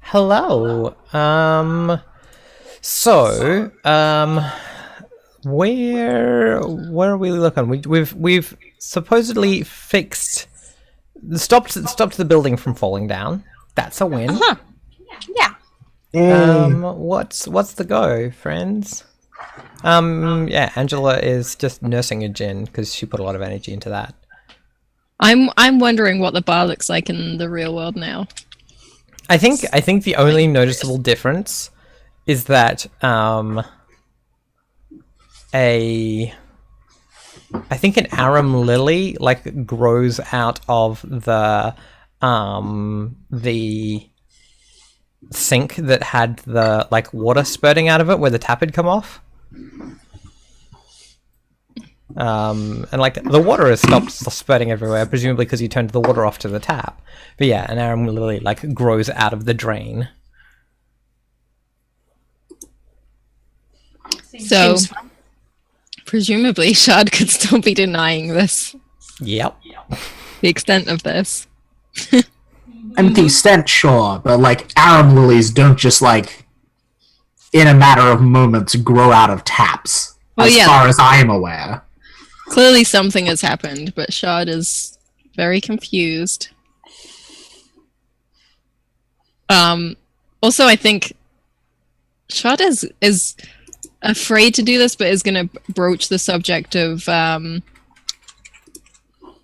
Hello. So, where are we looking? We've supposedly fixed stopped the building from falling down. That's a win. Yeah. Yay. What's the go, friends? Yeah, Angela is just nursing a gin because she put a lot of energy into that. I'm wondering what the bar looks like in the real world now. I think the only noticeable difference is that I think an arum lily like grows out of the sink that had the like water spurting out of it where the tap had come off. And like the water has stopped spurting everywhere, presumably because you turned the water off to the tap. But yeah, an arum lily like grows out of the drain. So, presumably, Shard could still be denying this, Yep. the extent of this. And to extent, sure, but like arum lilies don't just like in a matter of moments grow out of taps. Well, as yeah. far as I am aware. Clearly something has happened, but Shard is very confused. Also, I think Shard is afraid to do this, but is going to broach the subject of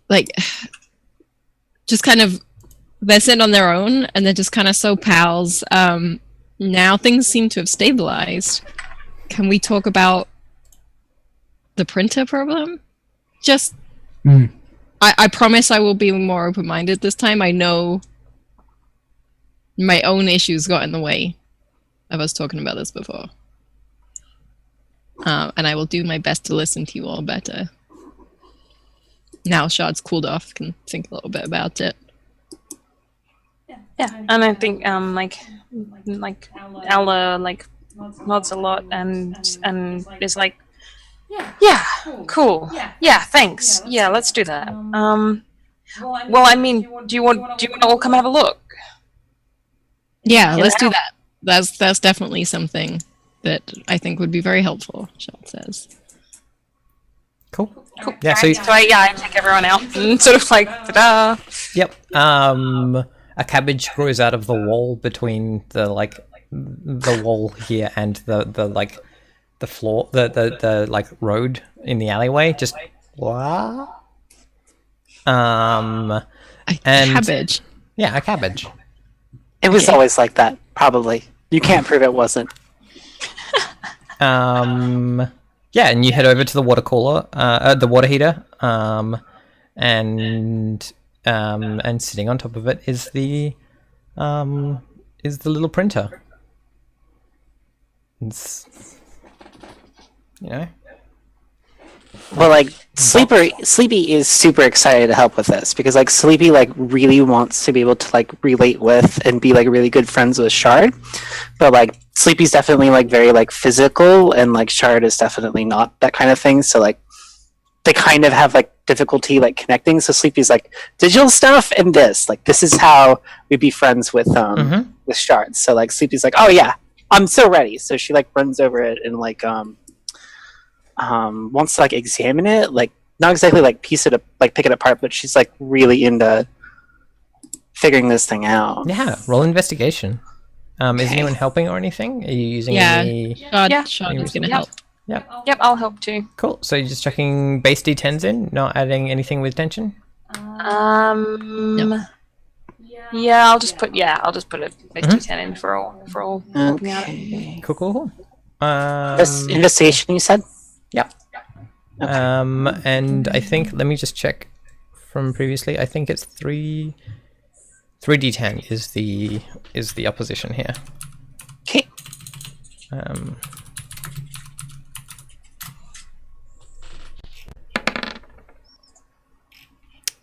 like just kind of they're sitting on their own and they're just kind of so pals. Now things seem to have stabilized. Can we talk about the printer problem? Just I promise I will be more open-minded this time. I know my own issues got in the way of us talking about this before. And I will do my best to listen to you all better. Now Shard's cooled off, can think a little bit about it. Yeah, and I think like Ella like nods a lot and is like, yeah, cool, yeah, thanks, yeah, let's do that. Well, I mean, do you want to all come have a look? Yeah, let's do that. That's definitely something that I think would be very helpful, Shard says. Cool. Cool. Yeah. So I take everyone out and sort of like, ta-da. Yep. A cabbage grows out of the wall between the wall here and the like the floor, the like road in the alleyway. Just what? And Cabbage. yeah, a cabbage. It was always like that, probably. You can't prove it wasn't. Yeah, and you head over to the water cooler, the water heater, and sitting on top of it is the little printer. It's, you know. Well, like Sleepy is super excited to help with this because like Sleepy like really wants to be able to like relate with and be like really good friends with Shard, but like Sleepy's definitely like very like physical and like Shard is definitely not that kind of thing. So like they kind of have like difficulty like connecting. So Sleepy's like digital stuff and this is how we'd be friends with Shard. So like Sleepy's like, oh yeah, I'm so ready. So she like runs over it and like wants to like examine it, like not exactly like piece it up, like pick it apart, but she's like really into figuring this thing out. Yeah, roll investigation. Is anyone helping or anything? Are you using any? Shard is going to help. Yep. Yep, I'll help too. Cool. So you're just chucking base d10s in, not adding anything with tension? No. Yeah, I'll just put a base D10 in for all helping out. Okay. Cool. Investigation, you said? Yep. Okay. And I think, let me just check from previously. I think it's 3d10 is the opposition here. Okay.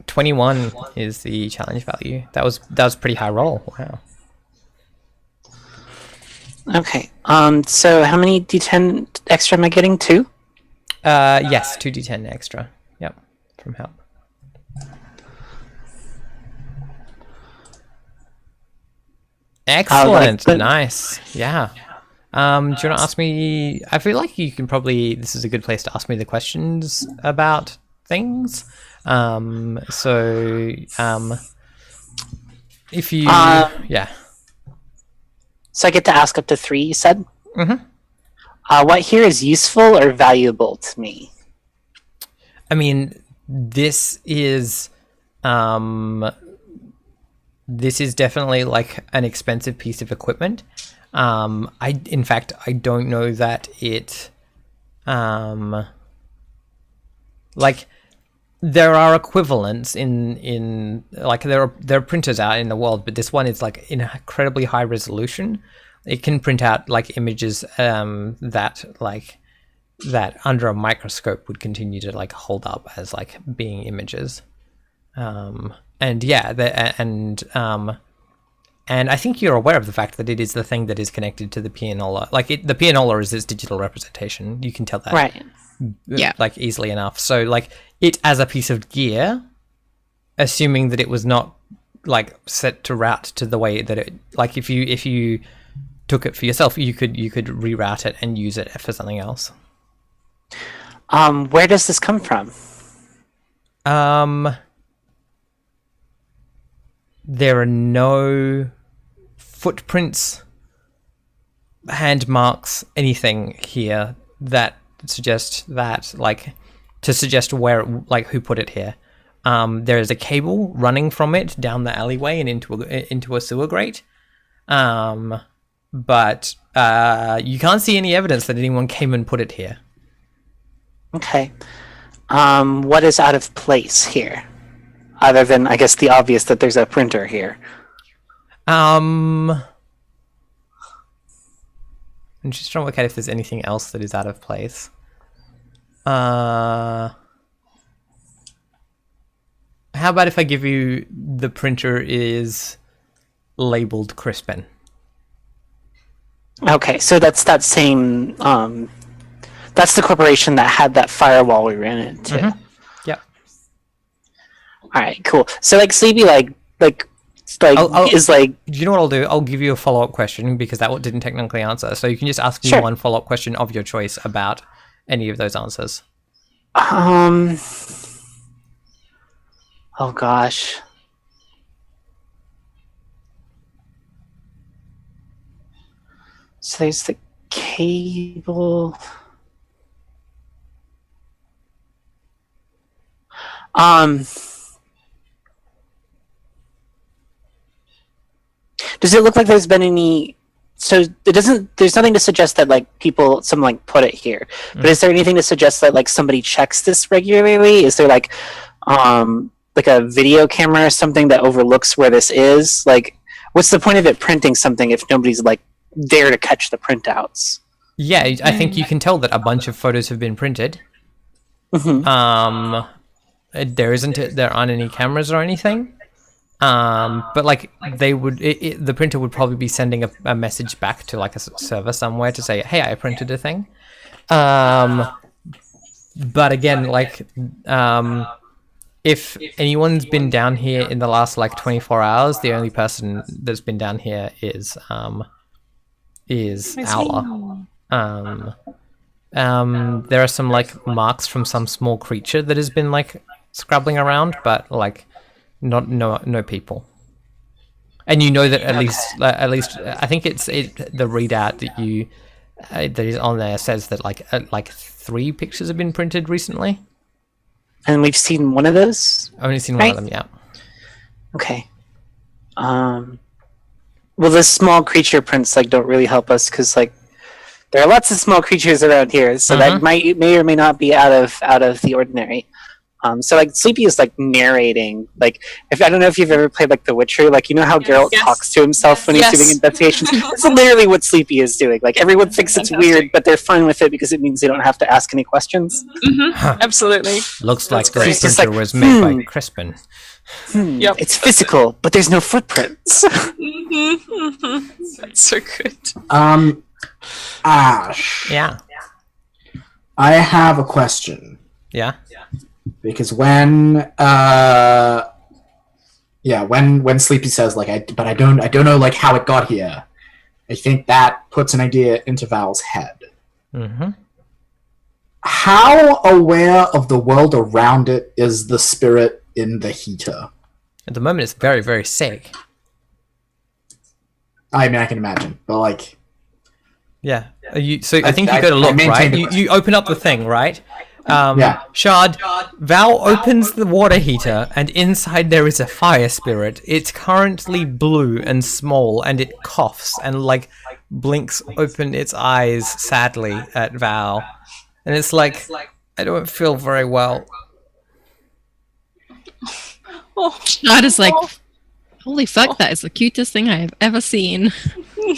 21 is the challenge value. That was pretty high roll. Wow. Okay. So how many D10 extra am I getting? 2? Yes, 2d10 extra. Yep, from help. Excellent. but- Nice. Yeah. Do you want to ask me? I feel like you can probably. This is a good place to ask me the questions about things. If you, yeah. So I get to ask up to 3, you said? Mhm. What here is useful or valuable to me? I mean, this is definitely like an expensive piece of equipment. In fact, I don't know that it, like, there are equivalents in like there are printers out in the world, but this one is like incredibly high resolution. It can print out like images that under a microscope would continue to like hold up as like being images. And I think you're aware of the fact that it is the thing that is connected to the pianola. Like the pianola is its digital representation. You can tell that, Right. Yeah. like easily enough. So like it as a piece of gear, assuming that it was not like set to route to the way that it, like if you took it for yourself, you could reroute it and use it for something else. Where does this come from? There are no footprints, hand marks, anything here that suggest that, like, to suggest where, like, who put it here. There is a cable running from it down the alleyway and into a sewer grate. But you can't see any evidence that anyone came and put it here. Okay. What is out of place here? Other than, I guess, the obvious that there's a printer here. I'm just trying to work out if there's anything else that is out of place. How about if I give you the printer is labeled Crispin? Okay, so that's that same... that's the corporation that had that firewall we ran into. Mm-hmm. Yep. All right, cool. So, like, Sleepy, is like... Do you know what I'll do? I'll give you a follow-up question because that one didn't technically answer. So you can just ask me Sure. one follow-up question of your choice about any of those answers. Oh, gosh. So there's the cable... Does it look like there's been any? So it doesn't. There's nothing to suggest that like someone like put it here. But is there anything to suggest that like somebody checks this regularly? Is there like a video camera or something that overlooks where this is? Like, what's the point of it printing something if nobody's like there to catch the printouts? Yeah, I think you can tell that a bunch of photos have been printed. Mm-hmm. There aren't any cameras or anything. But like the printer would probably be sending a message back to like a server somewhere to say, hey, I printed a thing. But again, like, if anyone's been down here in the last like 24 hours, the only person that's been down here is Aula. There are some like marks from some small creature that has been like scrabbling around, but like no people. And you know that at least I think the readout that is on there says that like 3 pictures have been printed recently. And we've seen one of those. I've only seen Right. one of them, yeah. Okay. Well, the small creature prints like don't really help us because like there are lots of small creatures around here, so that may or may not be out of the ordinary. So like Sleepy is like narrating, like if I don't know if you've ever played like The Witcher, like you know how Geralt Yes. talks to himself when he's Yes. doing investigations. It's literally what Sleepy is doing. Like everyone thinks it's weird, but they're fine with it because it means they don't have to ask any questions. Absolutely. Looks like That's the great. He's just printer like, was made by Crispin. Yep. It's physical, but there's no footprints. That's so good. Ash, Yeah. I have a question. Yeah. Because when Yeah, when Sleepy says like I don't know like how it got here. I think that puts an idea into Val's head. Mm-hmm. How aware of the world around it is the spirit in the heater? At the moment, it's very, very sick. I mean, I can imagine, but like, Yeah. I think you got to look, maintain right? the You open up the thing, right? Yeah. Shard, Val opens the water heater, and inside there is a fire spirit. It's currently blue and small, and it coughs and like blinks open its eyes sadly at Val. And it's like, I don't feel very well. Shard is like, holy fuck, that is the cutest thing I have ever seen.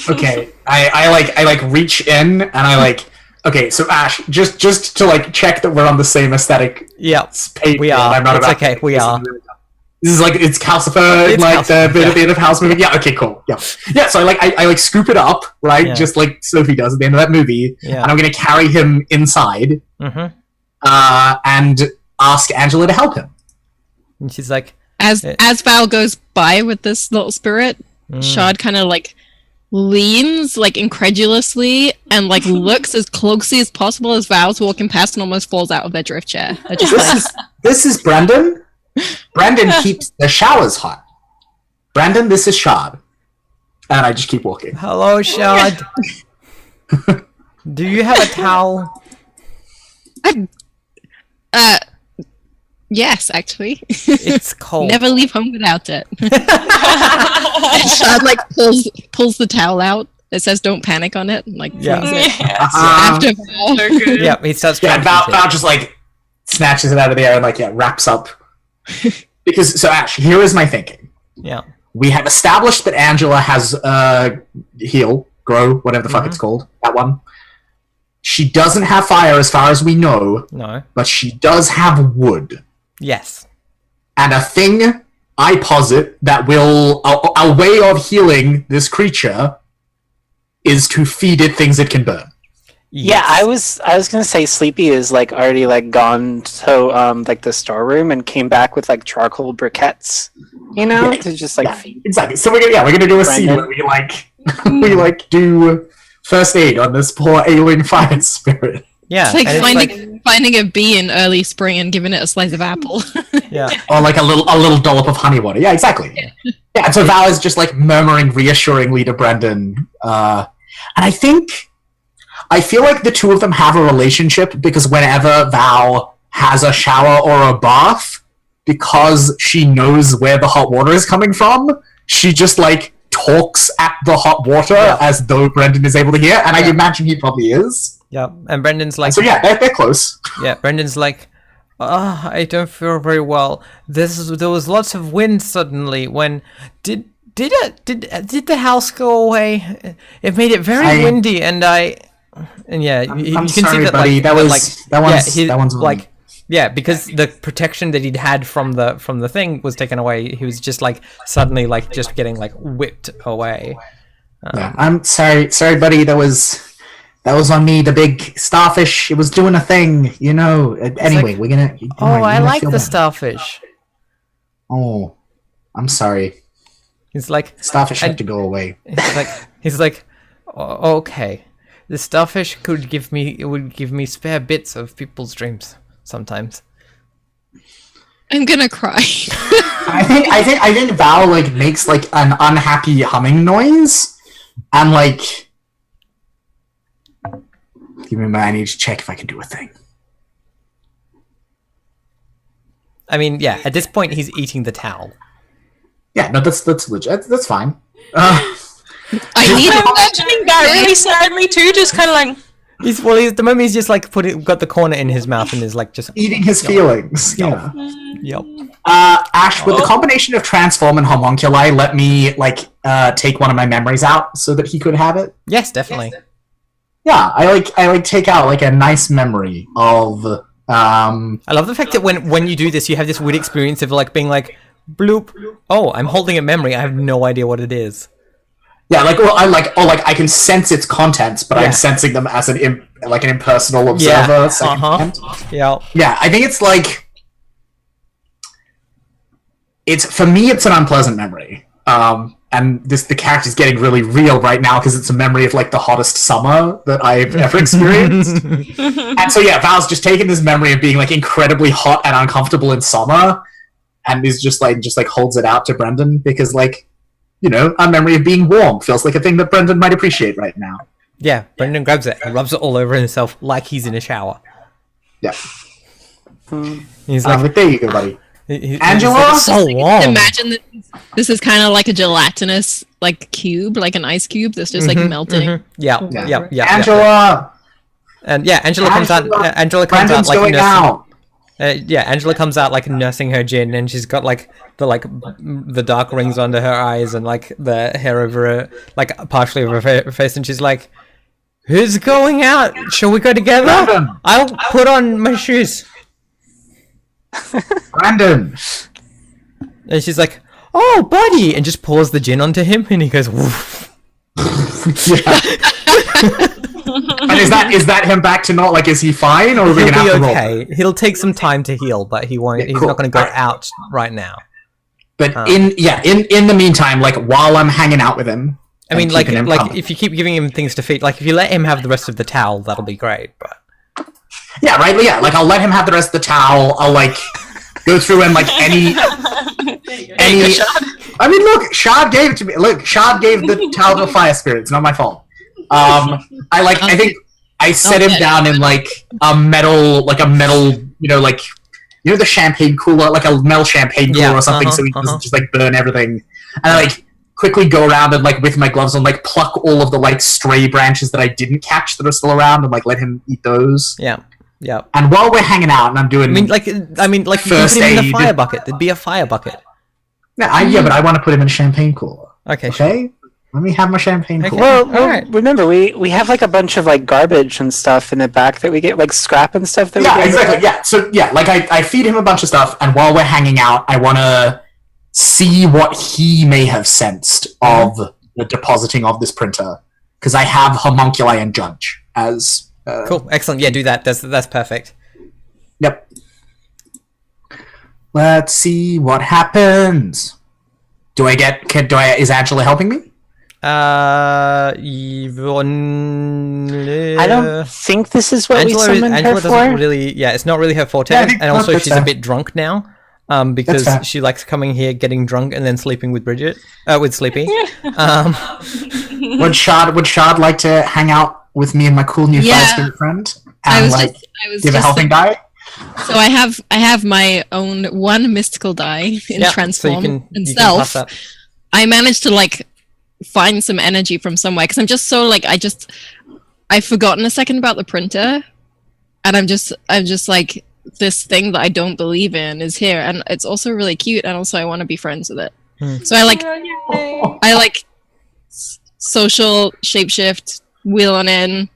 okay, I reach in and I like. Okay, so Ash, just to like check that we're on the same aesthetic. Yeah, page, we are. I'm not It's about okay, we are. This is like it's calcifer, It's like the calcifer, bit yeah. at the end of House movie. Yeah, okay, cool. Yeah. So I like scoop it up, right? Yeah. Just like Sophie does at the end of that movie. Yeah. And I'm gonna carry him inside, Mm-hmm. and ask Angela to help him. And she's like, As Val goes by with this little spirit, Shard kind of like leans like incredulously and like looks as closely as possible as Val's walking past and almost falls out of their drift chair. They're just like, This is Brendan. Brendan keeps the showers hot. Brendan, this is Shard. And I just keep walking. hello, Shard. Do you have a towel? yes, actually. It's cold. Never leave home without it. And Shard like pulls the towel out. It says "Don't panic" on it, and like Yeah. flings it Yes. after Val. So good. Yeah, he starts Yeah, trying Val, to Val just like snatches it out of the air and like wraps up. Because so Ash, here is my thinking. Yeah. We have established that Angela has heal, grow, whatever the fuck it's called. That one. She doesn't have fire as far as we know, No. but she does have wood. Yes. And a thing I posit that will a way of healing this creature is to feed it things it can burn. Yeah, I was gonna say Sleepy is like already like gone to like the storeroom and came back with like charcoal briquettes, you know, Yeah. to just like Yeah, feed. exactly. So we're gonna do a scene Brendan. where we like we like do first aid on this poor ailing fire spirit. Yeah. It's like and finding a bee in early spring and giving it a slice of apple. yeah. Or like a little dollop of honey water. Yeah, exactly. Yeah, and so Val is just like murmuring reassuringly to Brendan. And I feel like the two of them have a relationship because whenever Val has a shower or a bath, because she knows where the hot water is coming from, she just like talks at the hot water as though Brendan is able to hear, and I imagine he probably is. Yeah. And Brendan's like, So yeah, they're close. yeah, Brendan's like, I don't feel very well. There was lots of wind suddenly when did the house go away? It made it very windy, and yeah, I'm you can sorry, see that buddy. like That but, was- like, that one's- yeah, that one's like yeah, because the protection that he'd had from the thing was taken away. He was just like suddenly like just getting like whipped away. Yeah, I'm sorry, buddy. That was on me. The big starfish. It was doing a thing, you know. Anyway, like, we're gonna. Oh, I like the starfish. Oh, I'm sorry. He's like, Starfish have And- to go away. he's like, okay. The starfish would give me spare bits of people's dreams sometimes. I'm gonna cry. I think Val like makes like an unhappy humming noise, and like. Give me a minute. I need to check if I can do a thing. I mean, yeah. At this point, he's eating the towel. Yeah, no, that's legit. That's fine. I need I'm it. imagining that really sadly too, just kind of like, He's at the moment he's just like got the corner in his mouth and is like just Eating his feelings. Yeah. yep. Ash, with the combination of transform and homunculi, let me like take one of my memories out so that he could have it. Yes, definitely. Yeah, I like take out like a nice memory of I love the fact that when you do this, you have this weird experience of like being like, bloop. Oh, I'm holding a memory. I have no idea what it is. yeah, like well, I can sense its contents, but Yeah. I'm sensing them as an impersonal observer. Yeah. secondhand. Yeah. Yeah, I think it's like for me, it's an unpleasant memory. And the character's getting really real right now because it's a memory of like the hottest summer that I've ever experienced. And so yeah, Val's just taking this memory of being like incredibly hot and uncomfortable in summer, and is just like holds it out to Brendan because like, you know, a memory of being warm feels like a thing that Brendan might appreciate right now. Yeah, Brendan grabs it and rubs it all over himself like he's in a shower. Yeah. He's Like, there you go, buddy. Angela? Angela? It's so warm. Imagine this is kind of like a gelatinous like cube, like an ice cube that's just like melting. Yeah. Angela! And yeah, Angela comes out Brendan's like going nursing. out. Angela comes out like nursing her gin, and she's got like the dark rings under her eyes and like the hair over her, like partially over her face, and she's like, "Who's going out? Shall we go together? Brandon. I'll put on my shoes." Brandon! And she's like, "Oh, buddy," and just pours the gin onto him, and he goes, "Woof." And is that him back to not like, is he fine, or are we He'll gonna be have to okay. He'll take some time to heal, but he won't. Yeah, He's cool. not going to go out right now. But in the meantime, like while I'm hanging out with him, I mean, and like keeping him company- if you keep giving him things to feed, like if you let him have the rest of the towel, that'll be great. But yeah, right, yeah, like I'll let him have the rest of the towel. I'll like go through and like any. I mean, look, Shard gave it to me. Look, Shard gave the towel to a fire spirit. It's not my fault. I think I set him down in like a metal, you know, like, you know, the champagne cooler, like a metal champagne cooler or something, so he doesn't just like burn everything. And I like quickly go around and like with my gloves on, like pluck all of the like stray branches that I didn't catch that are still around, and like let him eat those. yeah. And while we're hanging out, and I'm doing, I mean, like you can put First him in the aid. fire bucket. There'd be a fire bucket. yeah, but I want to put him in a champagne cooler. Okay. Sure. Okay, let me have my champagne cooler. Well, Alright. remember we have like a bunch of like garbage and stuff in the back that we get, like scrap and stuff that we Yeah, get. exactly. Yeah. So yeah, like I feed him a bunch of stuff, and while we're hanging out, I want to see what he may have sensed of the depositing of this printer, because I have homunculi and judge as Cool. Excellent. Yeah, do that. That's perfect. Yep. Let's see what happens. Is Angela helping me? I don't think this is what we summoned Angela her doesn't for. really. Yeah, it's not really her forte, Yeah, I think and also that's she's a fair. bit drunk now. That's Because fair. she likes coming here, getting drunk, and then sleeping with Bridget, with Sleepy. Would Shard like to hang out with me and my cool new Yeah. fire spirit friend? I And was like just give a helping die? so I have my own one mystical die in Yeah, transform and you can self. pass that. I managed to like find some energy from somewhere because I'm just so like I've forgotten a second about the printer, and I'm just like, this thing that I don't believe in is here, and it's also really cute, and also I want to be friends with it. So I like social shapeshift, wheel on in,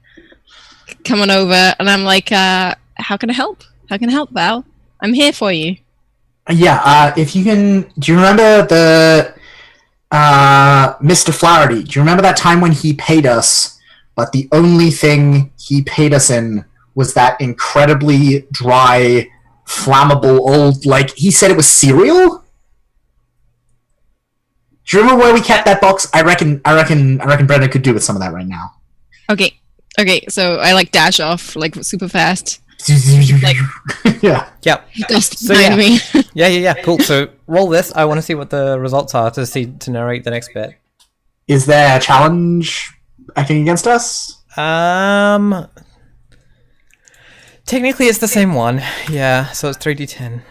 come on over, and I'm like, how can I help? How can I help, Val? I'm here for you. Yeah, if you can... Do you remember the... Mr. Flaherty? Do you remember that time when he paid us, but the only thing he paid us in was that incredibly dry, flammable old... Like, he said it was cereal? Do you remember where we kept that box? I reckon Brendan could do with some of that right now. Okay, so I like dash off like super fast. Like Yeah. Yep. dust So, behind me. Yeah. Cool. So roll this. I want to see what the results are to narrate the next bit. Is there a challenge acting against us? Technically, it's the same one. Yeah. So it's 3d10.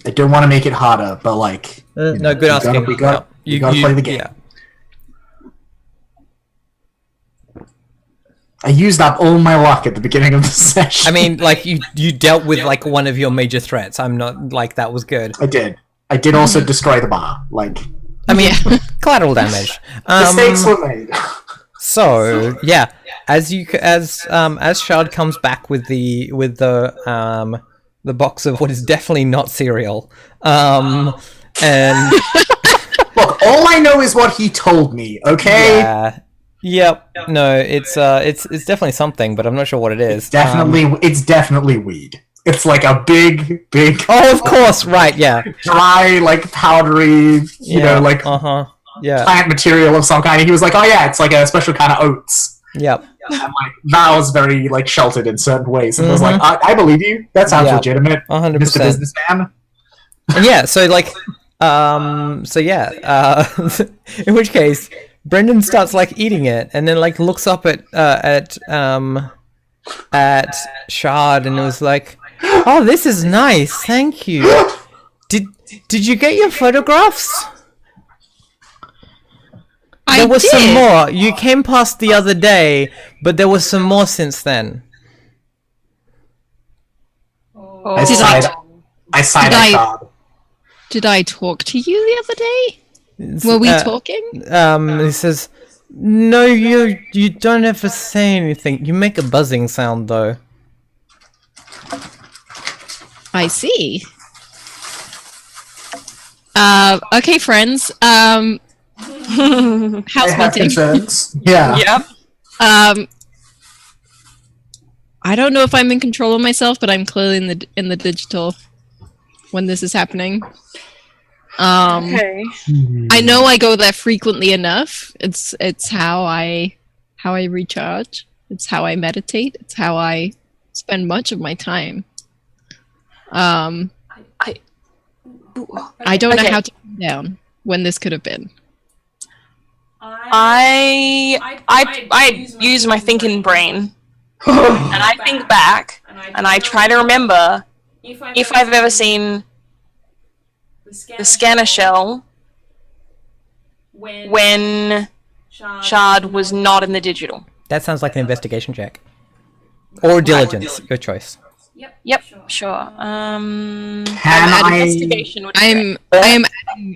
I don't want to make it harder, but like... No, you know, good asking. We gotta You play the game. Yeah. I used up all my luck at the beginning of the session. I mean, like you dealt with like one of your major threats. I'm not like that was good. I did also destroy the bar. Like, I mean, collateral damage. mistakes were made. So yeah, as Shard comes back with the box of what is definitely not cereal, and Look, all I know is what he told me. Okay, yeah, yep, no, it's definitely something, but I'm not sure what it is. it's definitely weed. It's like a big, Oh, of course, right? Yeah, dry, like powdery, you know, like yeah, plant material of some kind. And he was like, "Oh yeah, it's like a special kind of oats." yep. And like Val's very like sheltered in certain ways, and was like, "I believe you. That sounds Yeah. legitimate, 100%. Mr. Businessman." And yeah, so like, so yeah, in which case, Brendan starts like eating it, and then like looks up at Shard, and it was like, "Oh, this is nice, thank you. Did you get your photographs? There was some more. You came past the other day, but there was some more since then." I sighed at Shard. Did I talk to you the other day? Were we talking? He says, "No, you don't ever say anything. You make a buzzing sound though." I see. Okay, friends. House meeting. Yeah. Yep. I don't know if I'm in control of myself, but I'm clearly in the digital when this is happening. Okay. I know I go there frequently enough. It's how I recharge. It's how I meditate. It's how I spend much of my time. I don't know how to calm down when this could have been. I use my thinking brain, and I think back, and I try to remember if I've ever seen the scanner shell when Shard was not in the digital. That sounds like an investigation check. Or diligence, your choice. Yep, sure. Investigation would be I am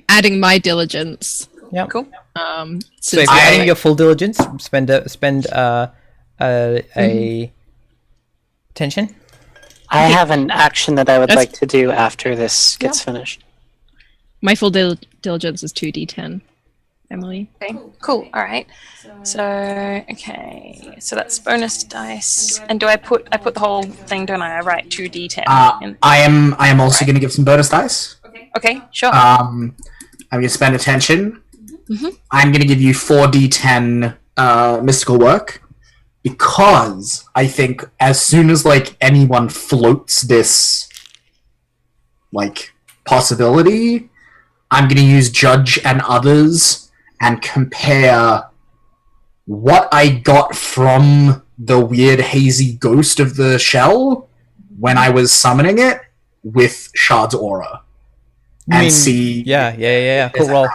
adding my diligence. Yep. cool. So if you're adding your full diligence, spend a tension. I have an action that I would like to do after this gets finished. My full diligence is 2d10. Emily. Okay, cool. All right. So okay, so that's bonus dice. And do I put the whole thing? Don't I? I write 2d10. I am also going to give some bonus dice. Okay, sure. I'm going to spend attention. I'm going to give you 4d10 mystical work, because I think as soon as like anyone floats this like possibility, I'm going to use Judge and others and compare what I got from the weird hazy ghost of the shell when I was summoning it with Shard's aura. See. Yeah. Cool roll.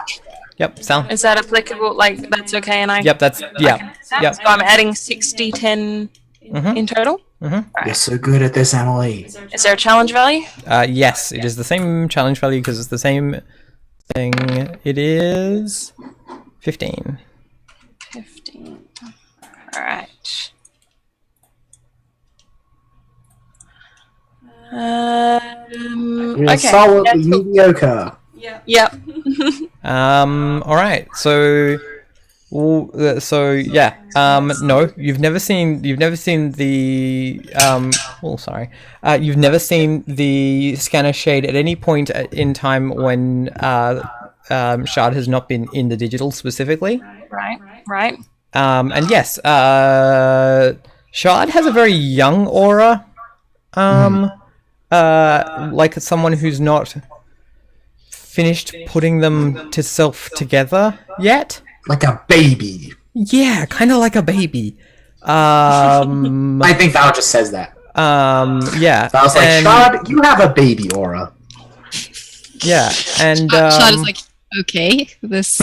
Yep, sound. Is that applicable? Like that's okay, and I. Yep, that's yeah. Yep. So I'm adding 6d10 in total. You're so good at this, Emily. Is there a challenge value? Yes, it is the same challenge value because it's the same thing. It is 15. 15. All right. You're Okay. solidly mediocre. Yep. All right. So yeah. No, you've never seen the you've never seen the scanner shade at any point in time when Shard has not been in the digital specifically. Right. And yes, Shard has a very young aura. Like someone who's not finished putting them to self together yet. Like a baby. Yeah, kind of like a baby. I think Val just says that. Yeah. Val's like, Shard, you have a baby aura. Yeah, and Shard is like, okay, this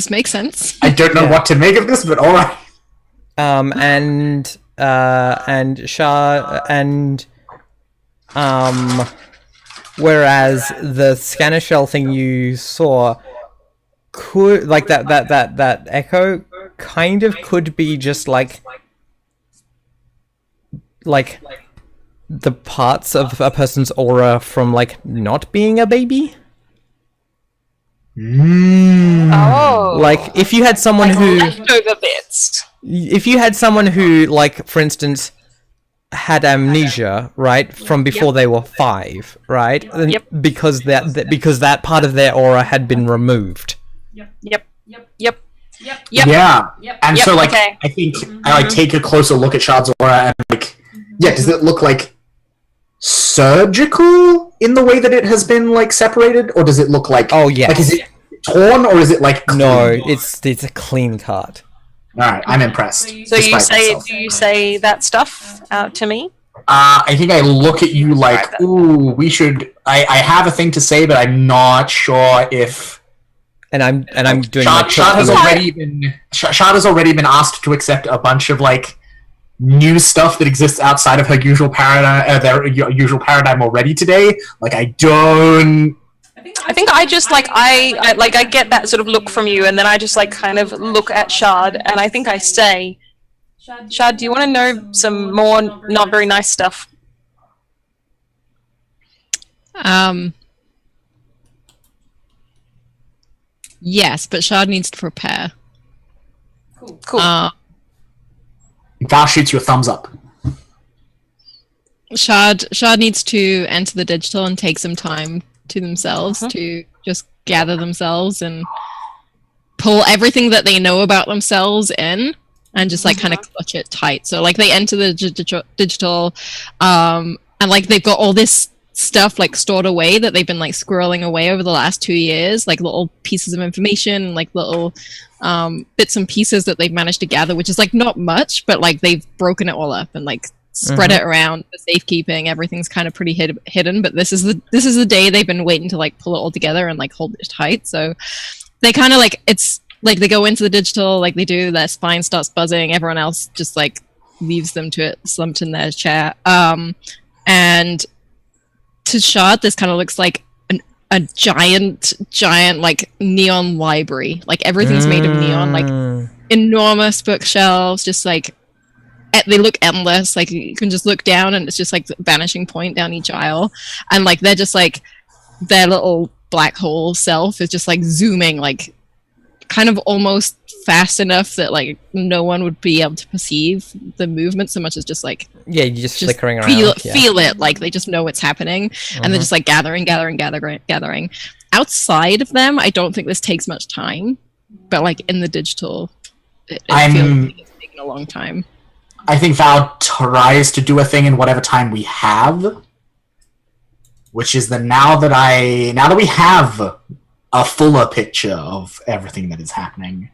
makes sense. I don't know what to make of this, but alright. And Shard and whereas the scanner shell thing you saw could like that echo kind of could be just like the parts of a person's aura from like not being a baby. Oh. Like if you had someone who leftover bits. if you had someone who like for instance had amnesia, right, from before they were 5, right? Yep. Because that part of their aura had been removed. Yep. Yeah. And Yep, so, like, okay. I think I like take a closer look at Shard's aura and like, yeah, does it look like surgical in the way that it has been like separated, or does it look like? Oh yes. Like, is it torn or is it like? No, clean? it's a clean cut. All right, I'm impressed. So you despite say myself. do you say that stuff out to me? I think I look at you like, Right, ooh, we should. I have a thing to say, but I'm not sure if. And I'm doing Shard, like Shard has already been asked to accept a bunch of like new stuff that exists outside of her usual paradigm, their usual paradigm already today. Like I don't. I think I just like I get that sort of look from you, and then I just like kind of look at Shard, and I think I say, Shard, do you want to know some more not very nice stuff? Yes, but Shard needs to prepare. Cool. Val shoots you a thumbs up. Shard needs to enter the digital and take some time to themselves to just gather themselves and pull everything that they know about themselves in and just like kind of clutch it tight. So like they enter the digital and like they've got all this stuff like stored away that they've been like squirreling away over the last 2 years, like little pieces of information, like little bits and pieces that they've managed to gather, which is like not much, but like they've broken it all up and like spread it around for safekeeping. Everything's kind of pretty hidden, but this is the day they've been waiting to like pull it all together and like hold it tight. So they kind of like, it's like they go into the digital, like they do, their spine starts buzzing, everyone else just like leaves them to it, slumped in their chair. And to Shard, this kind of looks like a giant like neon library. Like everything's made of neon, like enormous bookshelves, just like they look endless. Like you can just look down and it's just like the vanishing point down each aisle, and like they're just like their little black hole self is just like zooming like kind of almost fast enough that like no one would be able to perceive the movement so much as just like you're just flickering around. Feel it, like they just know what's happening, and they're just like gathering. Outside of them, I don't think this takes much time, but like in the digital, it feels like it's taking a long time. I think Val tries to do a thing in whatever time we have, which is that now that we have a fuller picture of everything that is happening,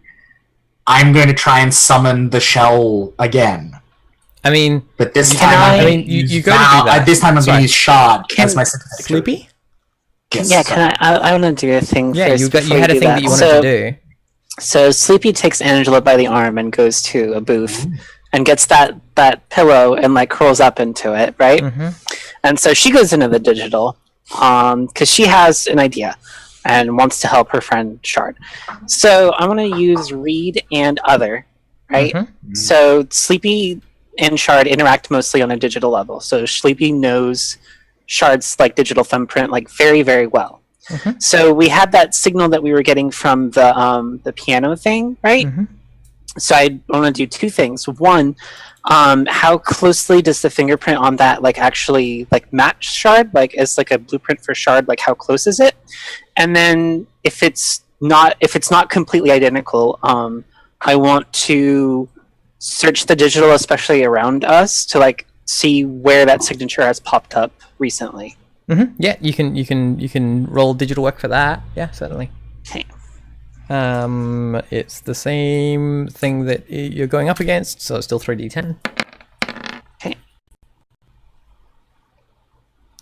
I'm going to try and summon the shell again. I mean, but this time, you go to do that. This time I'm going to use Shard as my sympathetic. Sleepy? Yes, yeah, can I want to do a thing first. You had a thing that you wanted to do. So Sleepy takes Angela by the arm and goes to a booth and gets that pillow and like curls up into it, right? And so she goes into the digital because she has an idea and wants to help her friend Shard. So I'm going to use Read and Other, right? So Sleepy and Shard interact mostly on a digital level. So Sleepy knows Shard's like digital thumbprint like very, very well. So we had that signal that we were getting from the piano thing, right? So I want to do two things. One, how closely does the fingerprint on that like actually like match Shard? Like as like a blueprint for Shard, like how close is it? And then if it's not completely identical, I want to search the digital, especially around us, to like see where that signature has popped up recently. Yeah, you can roll digital work for that. Yeah, certainly. Okay. It's the same thing that you're going up against, so it's still 3d10. Okay.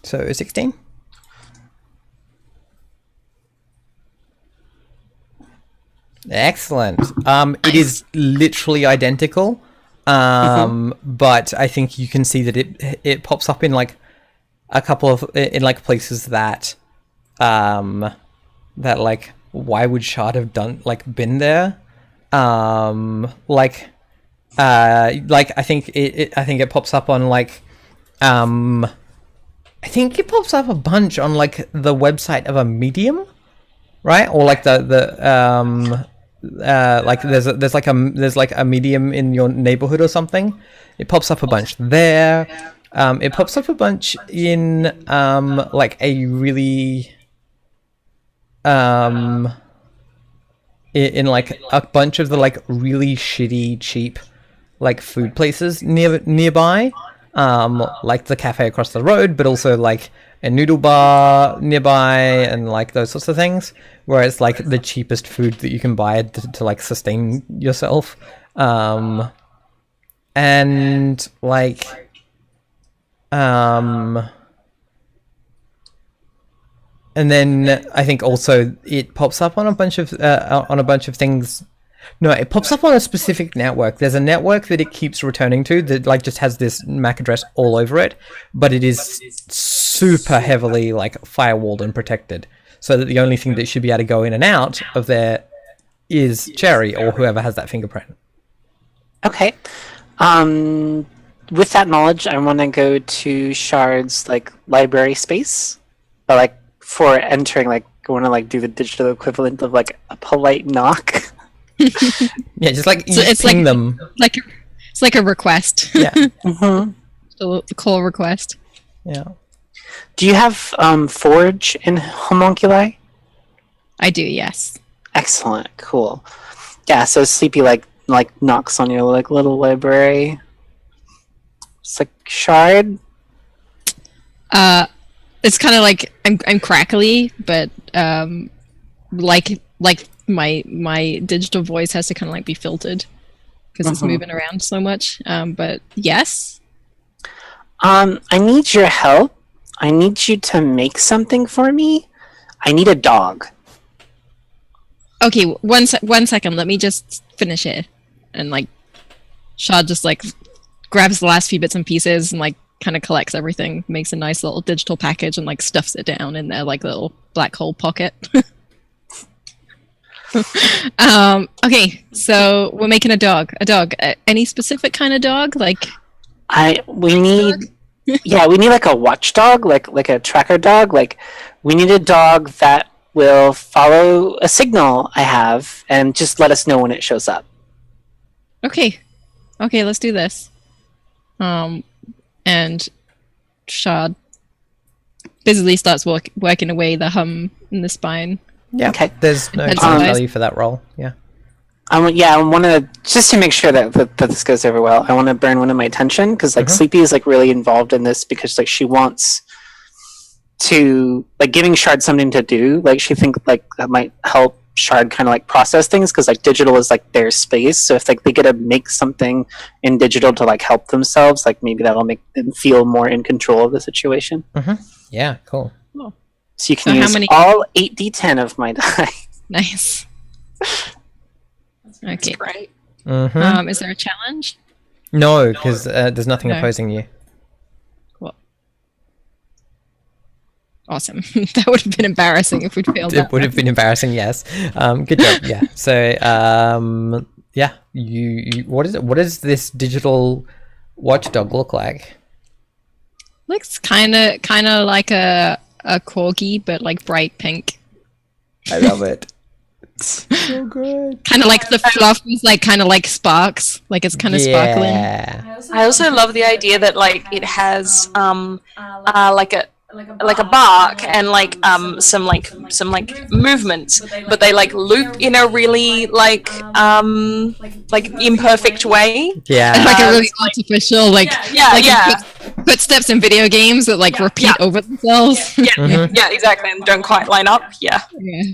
So 16. Excellent. It is literally identical, but I think you can see that it pops up in like a couple of places that like, why would Shard have been there? I think it pops up on like I think it pops up a bunch on like the website of a medium, right? Or like the like there's like a medium in your neighborhood or something, it pops up a bunch there. It pops up a bunch in like a really in like a bunch of the like really shitty cheap like food places nearby, like the cafe across the road, but also like a noodle bar nearby and like those sorts of things, where it's like the cheapest food that you can buy to like sustain yourself, and like and then I think also it pops up on a bunch of things. No, it pops up on a specific network. There's a network that it keeps returning to that like just has this MAC address all over it, but it is super heavily like firewalled and protected, so that the only thing that should be able to go in and out of there is Cherry or whoever has that fingerprint. Okay. With that knowledge, I want to go to Shard's like library space, but like for entering, like I want to like do the digital equivalent of like a polite knock. Yeah, just like So it's ping like them. it's like a request. Yeah, Mm-hmm. The call request. Do you have Forge in Homunculi? I do, yes. Excellent, cool. Yeah, so Sleepy like knocks on your like little library. It's like Shard. It's kind of like I'm crackly, but like my digital voice has to kind of like be filtered because it's moving around so much. But yes. I need your help. I need you to make something for me. I need a dog. Okay, one second. Let me just finish it. And like, Shad just like grabs the last few bits and pieces and like kind of collects everything, makes a nice little digital package and like stuffs it down in their like little black hole pocket. Okay, so we're making a dog. Any specific kind of dog? Like, We need like a watchdog, like a tracker dog. Like we need a dog that will follow a signal I have and just let us know when it shows up. okay, let's do this. And Shad busily starts working away the hum in the spine. Yeah. Okay. There's no That's time nice. value for that roll. Yeah. I want to just to make sure that this goes over well. I want to burn one of my tension because like Sleepy is like really involved in this because like she wants to like giving Shard something to do. Like she thinks like that might help Shard kind of like process things because like digital is like their space. So if like they get to make something in digital to like help themselves, like maybe that'll make them feel more in control of the situation. Yeah. Cool. So you can So how use many- all 8d10 of my die. Nice. Okay. Great. Is there a challenge? No, because there's nothing No. opposing you. Cool. Awesome. That would have been embarrassing if we'd failed that. It would have been embarrassing, yes. Good job. Yeah. So, yeah. You what is it? What does this digital watchdog look like? Looks kind of like a corgi, but like bright pink. I love it. So good. Kind of like the fluff is like kind of like sparks, like it's kind of sparkling. Yeah. I also love the idea that like it has like a bark and like some movements, but they like loop in a really like imperfect way. Yeah. Like a really artificial, like Yeah. footsteps in video games that like repeat over themselves. Yeah, exactly, and don't quite line up. Yeah. Yeah.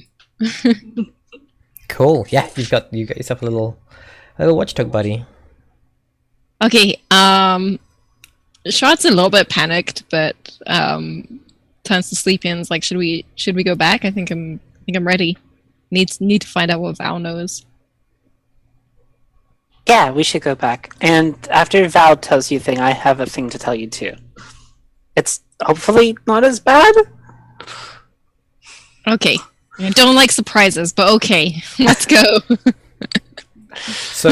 Cool. Yeah, you've got yourself a little watchdog buddy. Okay. Shard's a little bit panicked, but turns to Sleepy and is like, should we go back? I think I'm ready. Need to find out what Val knows. Yeah, we should go back. And after Val tells you a thing, I have a thing to tell you too. It's hopefully not as bad. Okay. I don't like surprises, but okay. Let's go. So,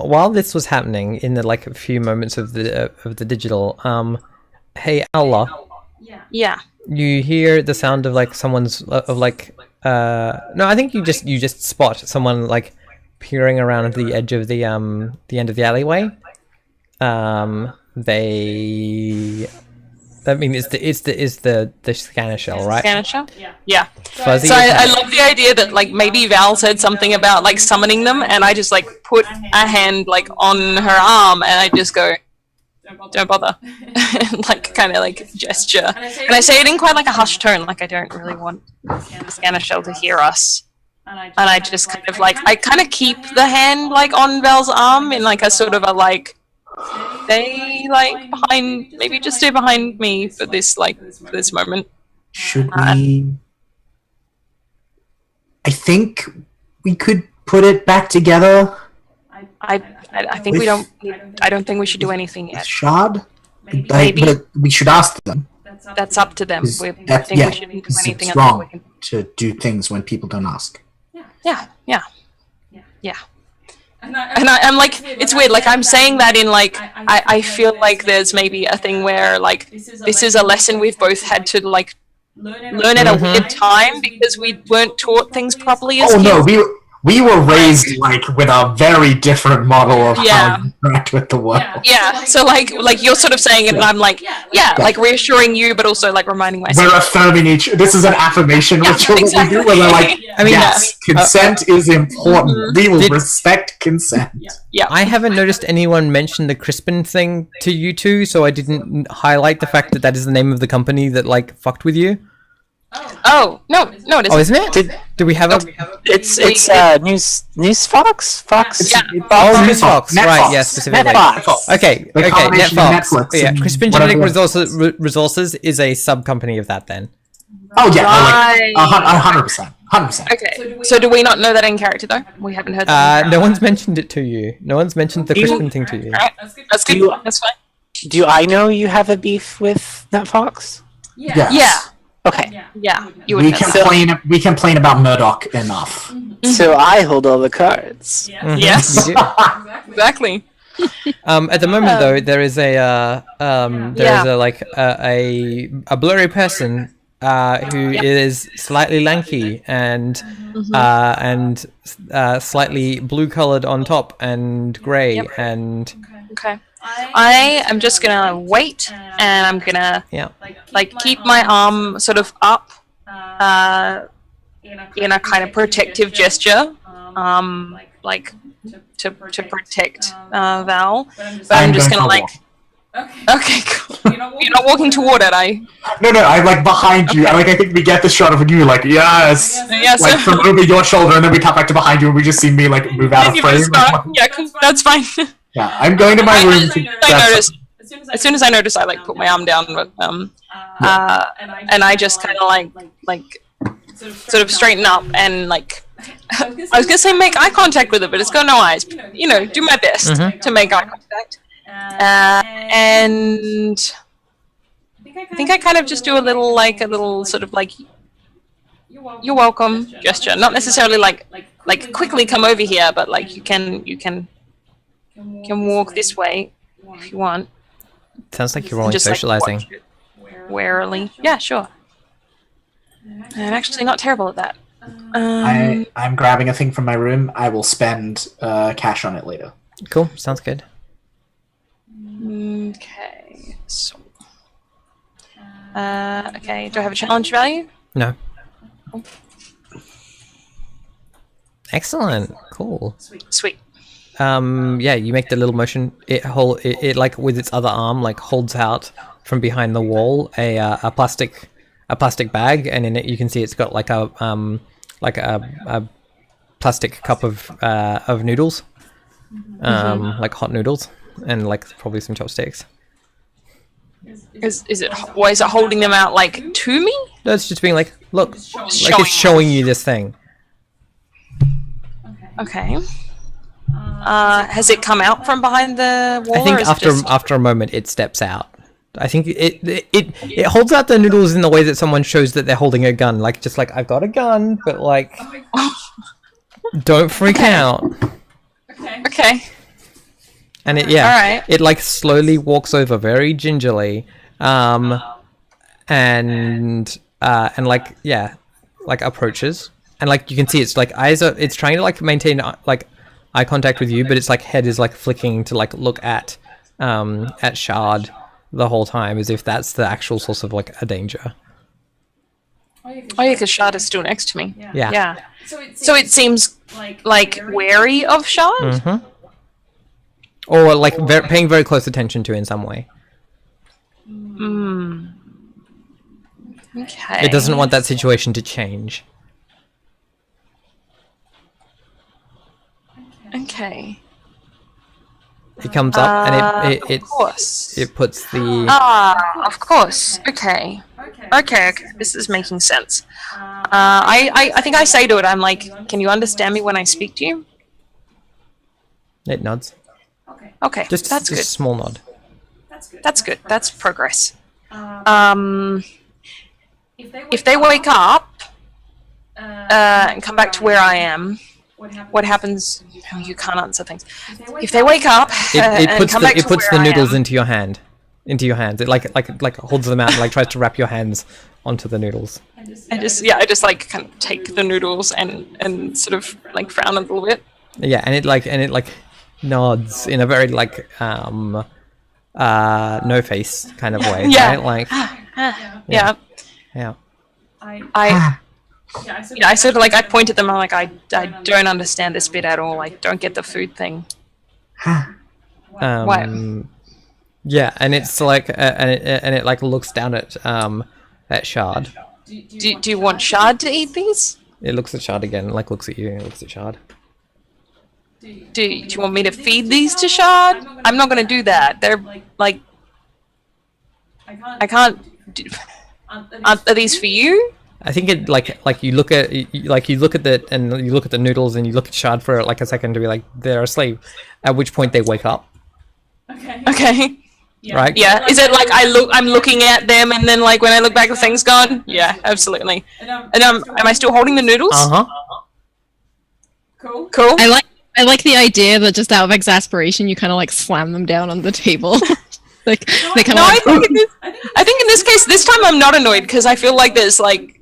while this was happening, in the like a few moments of the digital, hey Allah, Yeah. you hear the sound of like someone's no, I think you just spot someone like peering around at the edge of the end of the alleyway. They. I mean, it's the scanner shell, right? Scanner shell? Yeah. Fuzzy. So I love the idea that like maybe Val said something about like summoning them, and I just like put a hand like on her arm, and I just go, "Don't bother," like kind of like gesture, and I say it in quite like a hushed tone, like I don't really want the scanner shell to hear us, and I just kind of like I kind of keep the hand like on Val's arm in like a sort of a like. Stay like behind, maybe just stay behind me for this moment. Should we? I think we could put it back together. I think we don't. I don't think we should do anything With yet. Shard? Maybe. But we should ask them. That's up to them. I think we shouldn't do Because anything it's until we wrong can. to do things when people don't ask. Yeah. And I'm like, it's weird. Like I'm saying that in like, I feel like there's maybe a thing where like this is a lesson we've both had to like learn at a weird time because we weren't taught things properly as Oh kids. no, we were raised like with a very different model of Yeah. how you interact with the world. Yeah. So like you're sort of saying it, and I'm like, yeah, like reassuring you, but also like reminding myself. We're affirming each. This is an affirmation Yeah, ritual that we exactly. do, where we're like, I mean, yes, consent is important. We will respect consent. Yeah. I haven't noticed anyone mention the Crispin thing to you two, so I didn't highlight the fact that that is the name of the company that like fucked with you. Oh no, it isn't. Oh, isn't it? Do we have a? It's News Fox? Fox? Yeah. Oh, News Fox, Netfox. right? Yes, specifically. Netfox. Okay, The okay, combination of Netfox. Netflix Yeah, and Crispin whatever Genetic else. Resources is a sub company of that. Then. Oh yeah, Right. 100%, 100%. Okay. So do we not know that in character though? We haven't heard that. No one's mentioned it to you. No one's mentioned the You- Crispin thing to you. Alright, that's good. You- That's fine. Do I know you have a beef with Netfox? Yes. Yeah. Okay. Yeah. You would We know that. complain about Murdoch enough. So I hold all the cards. Mhm, Yes. you do. Exactly. At the moment, though, there is a a blurry person who is slightly lanky and slightly blue-colored on top and grey Yep. and Okay. I am just gonna wait, and I'm gonna yeah. like keep my arm sort of up, in a kind of protective gesture, like to protect Val. But I'm just gonna like. Okay, cool. You're not walking toward it, No, I'm like behind you. I think we get the shot of you like yes, Yes. like from over your shoulder, and then we cut back to behind you, and we just see me like move out of You frame. just got- yeah, cool, that's fine. Yeah, I'm going to my room to I noticed. As soon as I notice, I like put my arm down, but and I just kind of like sort of straighten up and like I was gonna say make eye contact with it, but it's got no eyes. You know, do my best to make eye contact. And I think I kind of just do a little sort of like you're welcome gesture. Not necessarily like quickly come over here, but like you can walk this way if you want. Sounds like you're only Just, like, socializing. watch it warily. Yeah, sure. I'm actually not terrible at that. I'm grabbing a thing from my room. I will spend cash on it later. Cool. Sounds good. Okay. So. Okay. Do I have a challenge value? No. Excellent. Cool. Sweet. Yeah, you make the little motion. It like with its other arm like holds out from behind the wall a plastic bag, and in it you can see it's got like a plastic cup of noodles, like hot noodles, and like probably some chopsticks. Is it holding them out like to me? No, it's just being like, look, like showing it's showing you this thing. Okay. Has it come out from behind the wall? I think or is it just... after a moment it steps out. I think it holds out the noodles in the way that someone shows that they're holding a gun, like just like I've got a gun, but like don't freak out. Okay. And Alright. it like slowly walks over very gingerly, and like approaches, and like you can see it's like it's trying to like maintain like eye contact with you, but its like head is like flicking to like look at Shard the whole time, as if that's the actual source of like a danger. Oh yeah, because Shard is still next to me. Yeah. Yeah. So it seems like wary of Shard. Mm-hmm. Or like paying very close attention to in some way. Okay. It doesn't want that situation to change. Okay. It comes up and it Of course. it puts the Of course. Okay. Okay. This is making sense. I think I say to it, I'm like, can you understand me when I speak to you? it nods. Okay. Just that's a good. small nod. That's good. That's progress. If they wake up and come back to where I am, what happens? Oh, you can't answer things. If they wake up It and puts come the back to the where I noodles am, into your hand. Into your hands. It like holds them out and like tries to wrap your hands onto the noodles. I just like kind of take the noodles and sort of like frown a little bit. Yeah, and it like nods in a very like no face kind of way. Yeah. Right? Like Yeah. yeah. I sort of like I point at them. I'm like I don't understand this bit at all. I don't get the food thing. What? Yeah, and it's like and it like looks down at Shard. Do you want Shard to eat these? It looks at Shard again, like looks at you and looks at Shard. Do you want me to feed these to Shard? I'm not going to do that. They're like I can't. Are these for you? I think it like you look at the noodles and you look at Shard for like a second to be like they're asleep. At which point they wake up. Okay. Right? Yeah. Is it like I'm looking at them and then like when I look back the thing's gone? Yeah, absolutely. And am I still holding the noodles? Cool. I like the idea that just out of exasperation you kind of like slam them down on the table. Like they kind of. No, like, I think in this case, this time I'm not annoyed because I feel like there's like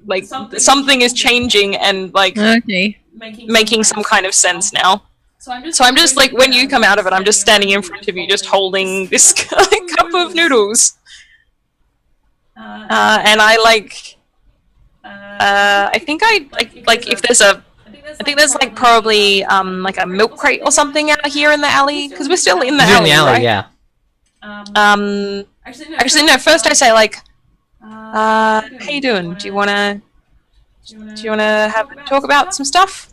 something is changing and like okay. making some kind of sense now. So I'm just like when you come out of it, I'm just standing in front of you, just holding this cup of noodles, and I like. I think I like if there's a. I think there's like probably like a milk crate or something out here in the alley because we're still in the alley, right? Yeah. Actually, no. First, I say like, "How you doing? Do you wanna talk about some stuff?"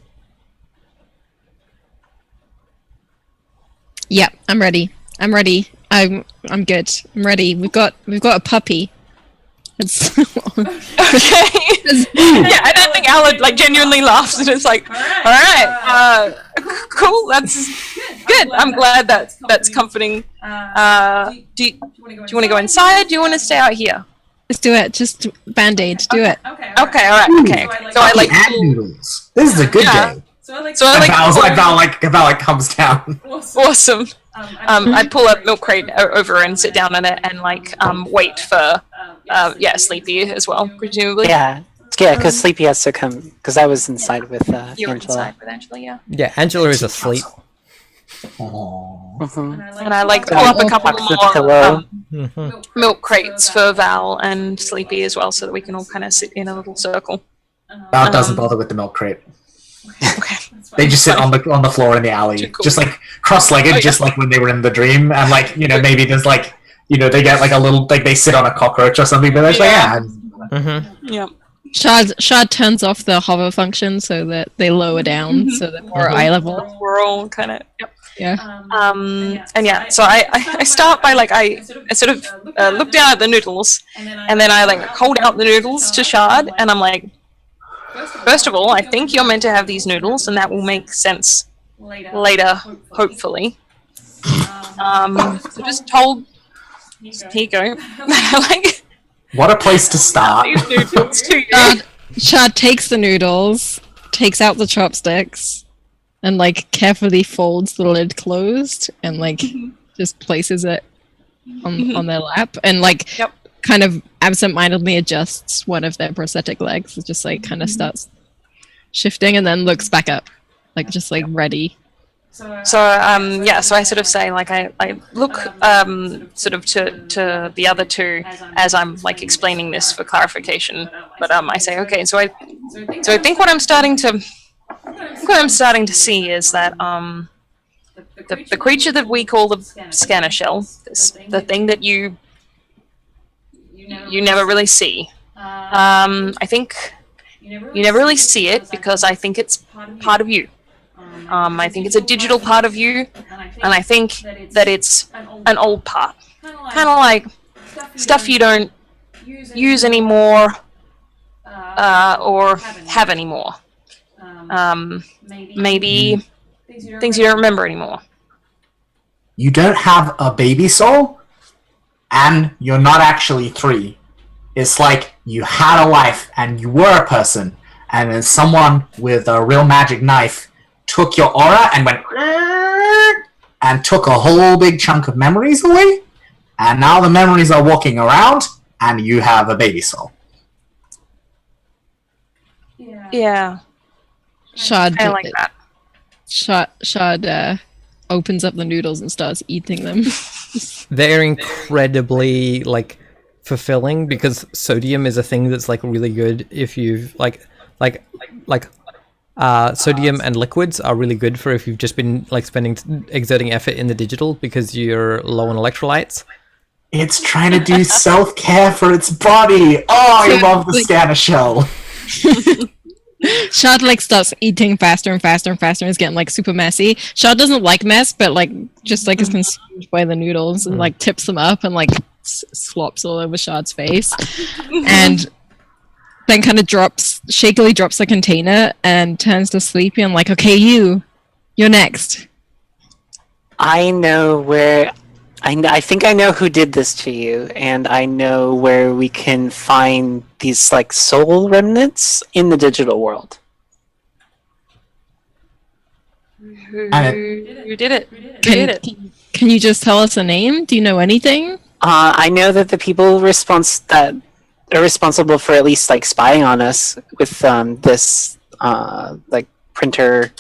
Yeah, I'm ready. I'm good. I'm ready. We've got a puppy. It's Okay. Yeah, I don't think Alan like genuinely laughs and it's like, all right, cool. That's good. I'm glad that's comforting. Do you want to go inside? Do you want to stay out here? Let's do it. Just Band-Aid. Do it. Okay, all right. Okay. So I like noodles. This is a good day. So I like Val comes down. Awesome. I pull a milk crate over and sit down on it and like wait for Sleepy as well, presumably. Yeah, because Sleepy has to come, because I was inside with You were Angela. inside with Angela, yeah. Yeah, Angela is asleep. And I like pull up a couple more milk crates for Val and Sleepy as well, so that we can all kind of sit in a little circle. Val doesn't bother with the milk crate. Okay. They just sit on the floor in the alley, Cool. just like cross-legged, just like when they were in the dream, and like maybe there's like they get like a little like they sit on a cockroach or something, but they're just Yeah. Shard turns off the hover function so that they lower down so they're more eye level. We're all kind of Yeah. and yeah, so I start by like I sort of look down at the noodles, and then I like hold out the noodles to Shard, and I'm like, first of all, I think you're meant to have these noodles, and that will make sense later, hopefully. So just hold. Here you go. Like what a place to start. these noodles to you. Shard takes the noodles, takes out the chopsticks, and like carefully folds the lid closed, and like just places it on their lap, and like kind of absentmindedly adjusts one of their prosthetic legs. It just like kind of starts shifting, and then looks back up, like just like ready So so I sort of say, like, I look sort of to the other two as I'm like explaining this for clarification. But I say, okay, so I think what I'm starting to see is that the creature that we call the scanner shell, the thing that you never really see. I think you never really see it because I think it's part of you. I think it's a digital part of you, and I think that it's an old part. Kind of like stuff you don't use anymore or have anymore. Maybe things you don't remember anymore. You don't have a baby soul, and you're not actually 3. It's like you had a life and you were a person, and then someone with a real magic knife took your aura and went and took a whole big chunk of memories away, and now the memories are walking around, and you have a baby soul. Yeah. Shad, I like that. Shad opens up the noodles and starts eating them. They're incredibly like fulfilling because sodium is a thing that's like really good if you've sodium and liquids are really good for if you've just been like exerting effort in the digital because you're low on electrolytes. It's trying to do self-care for its body. Oh, I love the scanner shell. Shad like starts eating faster and faster and faster and is getting like super messy. Shad doesn't like mess, but like just like is consumed by the noodles and like tips them up and like slops all over Shad's face. And then kind of shakily drops the container and turns to Sleepy and like, okay, you're next. I know where. I think I know who did this to you, and I know where we can find these like soul remnants in the digital world. Who did it? Can you just tell us a name? Do you know anything? I know that the people that are responsible for at least like spying on us with this like printer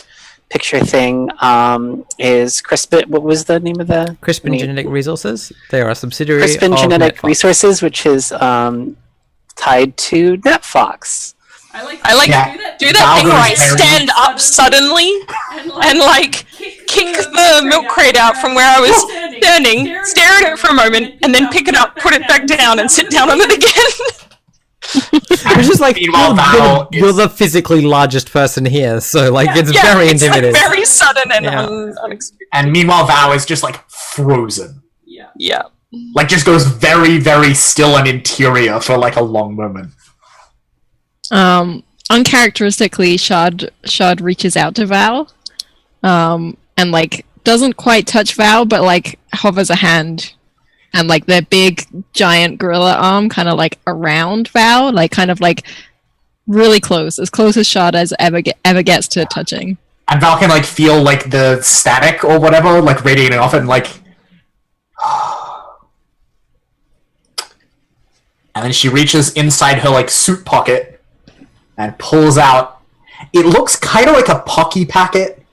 picture thing is Crispin. What was the name of the Crispin Genetic Resources? They are a subsidiary Crispin of Genetic NetFox. Resources, which is tied to NetFox. I like do that thing where I stand up suddenly and like kick the milk crate out from where I was standing, stare at it for a moment, and then pick it up, put it back down, and sit down on it again. It's just like Meanwhile, you're the physically largest person here, so like it's very intimidating. Like very sudden and unexpected. And meanwhile, Val is just like frozen. Yeah. Like just goes very, very still and interior for like a long moment. Uncharacteristically, Shad reaches out to Val, and like doesn't quite touch Val, but like hovers a hand, and like their big giant gorilla arm kind of like around Val, like kind of like really close as Shad as ever gets to touching. And Val can like feel like the static or whatever, like radiating off it, and like. And then she reaches inside her like suit pocket and pulls out. It looks kind of like a Pocky packet,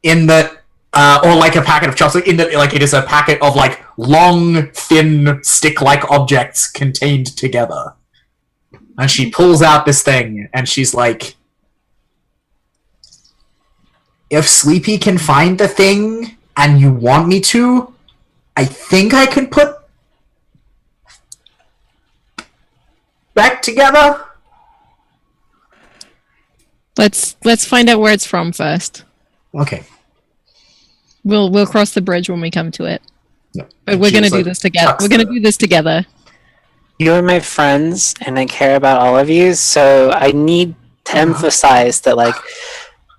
in that, or like a packet of chocolates. In that, like it is a packet of like long, thin, stick-like objects contained together. And she pulls out this thing, and she's like, "If Sleepy can find the thing, and you want me to, I think I can put back together." Let's find out where it's from first. Okay. We'll cross the bridge when we come to it. No. But we're gonna do this together. We're gonna do this together. You're my friends, and I care about all of you, so I need to emphasize that, like,